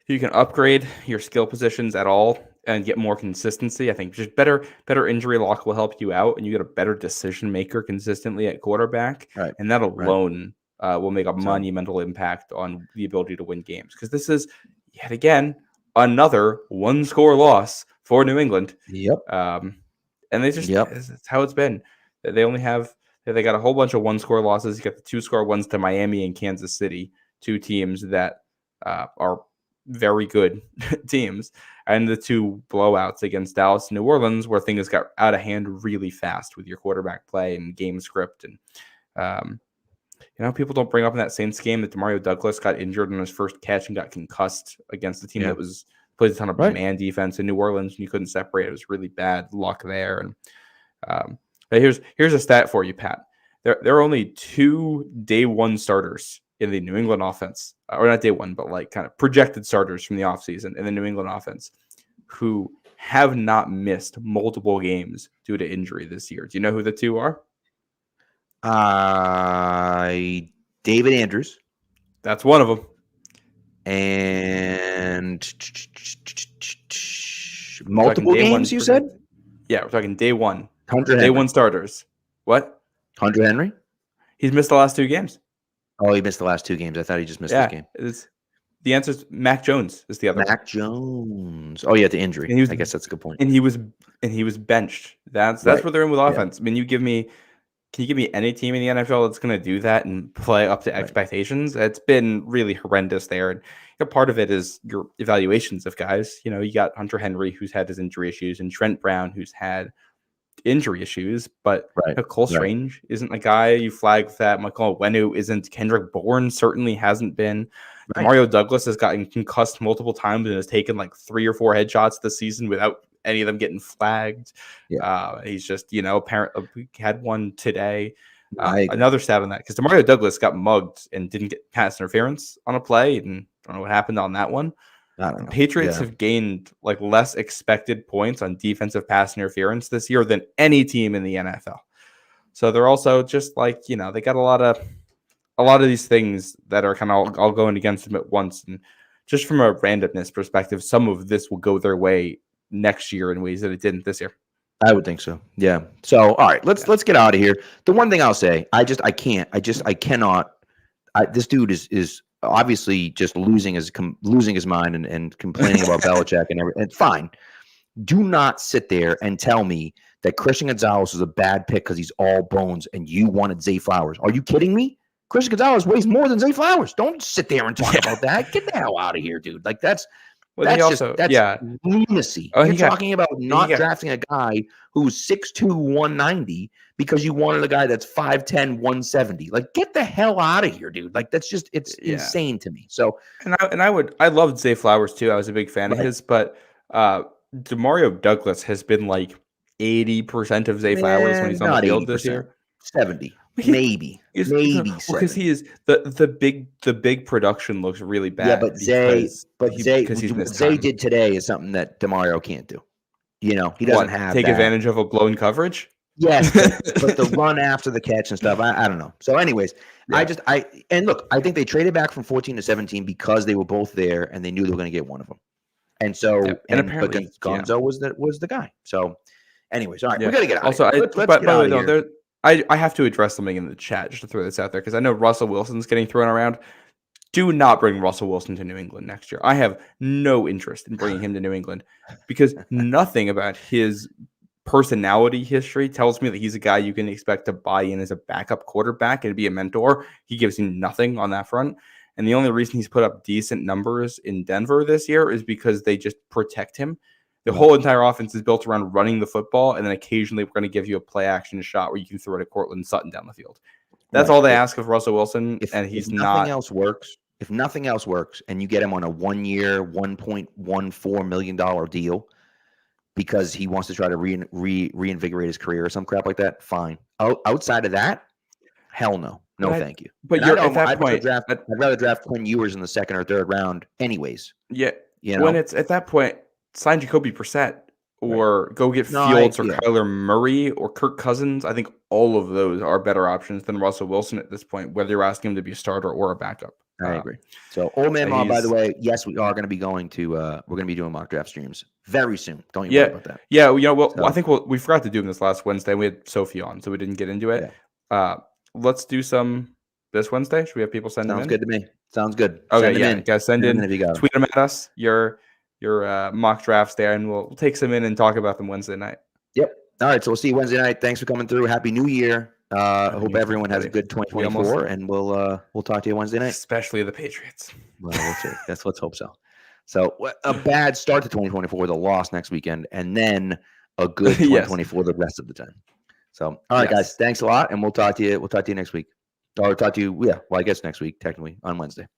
You can upgrade your skill positions at all and get more consistency. I think just better injury lock will help you out, and you get a better decision maker consistently at quarterback, right. And that alone will make a monumental impact on the ability to win games. Because this is yet again another 1-score loss for New England. Yep. And they just it's how it's been. They got a whole bunch of 1-score losses. You got the 2-score ones to Miami and Kansas City, 2 teams that are very good teams, and the 2 blowouts against Dallas and New Orleans, where things got out of hand really fast with your quarterback play and game script. And people don't bring up in that Saints game that Demario Douglas got injured on his first catch and got concussed against a team that played a ton of man defense in New Orleans, and you couldn't separate. It was really bad luck there. And but here's a stat for you, Pat. There are only 2 day 1 starters in the New England offense, or not day 1, but like kind of projected starters from the offseason in the New England offense who have not missed multiple games due to injury this year. Do you know who the 2 are? David Andrews. That's one of them. And multiple games, you said? Yeah, we're talking day 1. Hunter Day Henry. 1 starters. What? Hunter Henry? He's missed the last 2 games. Oh, he missed the last 2 games. I thought he just missed this game. The answer is Mac Jones is the other. Mac Jones. Oh, yeah, the injury. I guess that's a good point. And he was benched. That's where they're in with offense. I mean, can you give me any team in the NFL that's going to do that and play up to expectations? It's been really horrendous there. And part of it is your evaluations of guys. You got Hunter Henry, who's had his injury issues, and Trent Brown, who's had injury issues, but Cole Strange isn't a guy you flag that. Michael Wenu isn't. Kendrick Bourne certainly hasn't been. Mario Douglas has gotten concussed multiple times and has taken like 3 or 4 headshots this season without any of them getting flagged. He's just, apparently had one today. Another stat on that, because Mario Douglas got mugged and didn't get pass interference on a play, and I don't know what happened on that one. I don't know. Patriots have gained like less expected points on defensive pass interference this year than any team in the NFL. So they're also just like, they got a lot of these things that are kind of all going against them at once. And just from a randomness perspective, some of this will go their way next year in ways that it didn't this year. I would think so. Yeah. So, all right, let's get out of here. The one thing I'll say, I cannot. This dude is obviously just losing his mind and complaining about Belichick and everything. And fine. Do not sit there and tell me that Christian Gonzalez is a bad pick because he's all bones and you wanted Zay Flowers. Are you kidding me? Christian Gonzalez weighs more than Zay Flowers. Don't sit there and talk about that. Get the hell out of here, dude. Like that's lunacy. You're talking about not drafting a guy who's 6'2", 190 because you wanted a guy that's 5'10", 170. Like, get the hell out of here, dude. Like, that's just insane to me. So, I loved Zay Flowers too. I was a big fan of his, but Demario Douglas has been like 80% of Zay Flowers when he's on the field this year. 70. Maybe because he is the big production looks really bad. Yeah, but Zay Zay did today is something that DeMario can't do. He doesn't have take that. advantage of a blown coverage. Yes, but the run after the catch and stuff, I don't know. So, anyways, yeah. I think they traded back from 14 to 17 because they were both there and they knew they were going to get one of them. And so, and apparently, Gonzo was the guy. So, anyways, all right, we got to get out. Also, let's get out of here. I have to address something in the chat just to throw this out there because I know Russell Wilson's getting thrown around. Do not bring Russell Wilson to New England next year. I have no interest in bringing him to New England because nothing about his personality history tells me that he's a guy you can expect to buy in as a backup quarterback and be a mentor. He gives you nothing on that front. And the only reason he's put up decent numbers in Denver this year is because they just protect him. The whole entire offense is built around running the football, and then occasionally we're going to give you a play action shot where you can throw to Cortland Sutton down the field. That's all they ask of Russell Wilson, and he's not. If nothing else works, and you get him on a 1-year, $1.14 million deal because he wants to try to reinvigorate his career or some crap like that, fine. Outside of that, hell no. No, thank you. But at that point, I'd rather draft Quinn Ewers in the second or third round anyways. Yeah. When it's at that point, sign Jacoby Brissett or go get Fields or Kyler Murray or Kirk Cousins. I think all of those are better options than Russell Wilson at this point, whether you're asking him to be a starter or a backup. I agree. So, Old Man Mom, by the way, yes, we are going to be going to we're going to be doing mock draft streams very soon. Don't you worry about that. Yeah, I think we forgot to do them this last Wednesday. We had Sophie on, so we didn't get into it. Yeah. Let's do some this Wednesday. Should we have people send them in? Sounds good to me. Sounds good. Okay, guys, send in. If you got tweet them at us. Your mock drafts there, and we'll take some in and talk about them Wednesday night. Yep. All right, so we'll see you Wednesday night. Thanks for coming through. Happy New Year. I hope everyone has a good 2024, and we'll talk to you Wednesday night. Especially the Patriots. Well, we'll see. Let's hope so. So a bad start to 2024 with a loss next weekend, and then a good 2024 the rest of the time. So, all right, guys, thanks a lot, and we'll talk to you. We'll talk to you next week, or talk to you. Yeah, well, I guess next week, technically on Wednesday.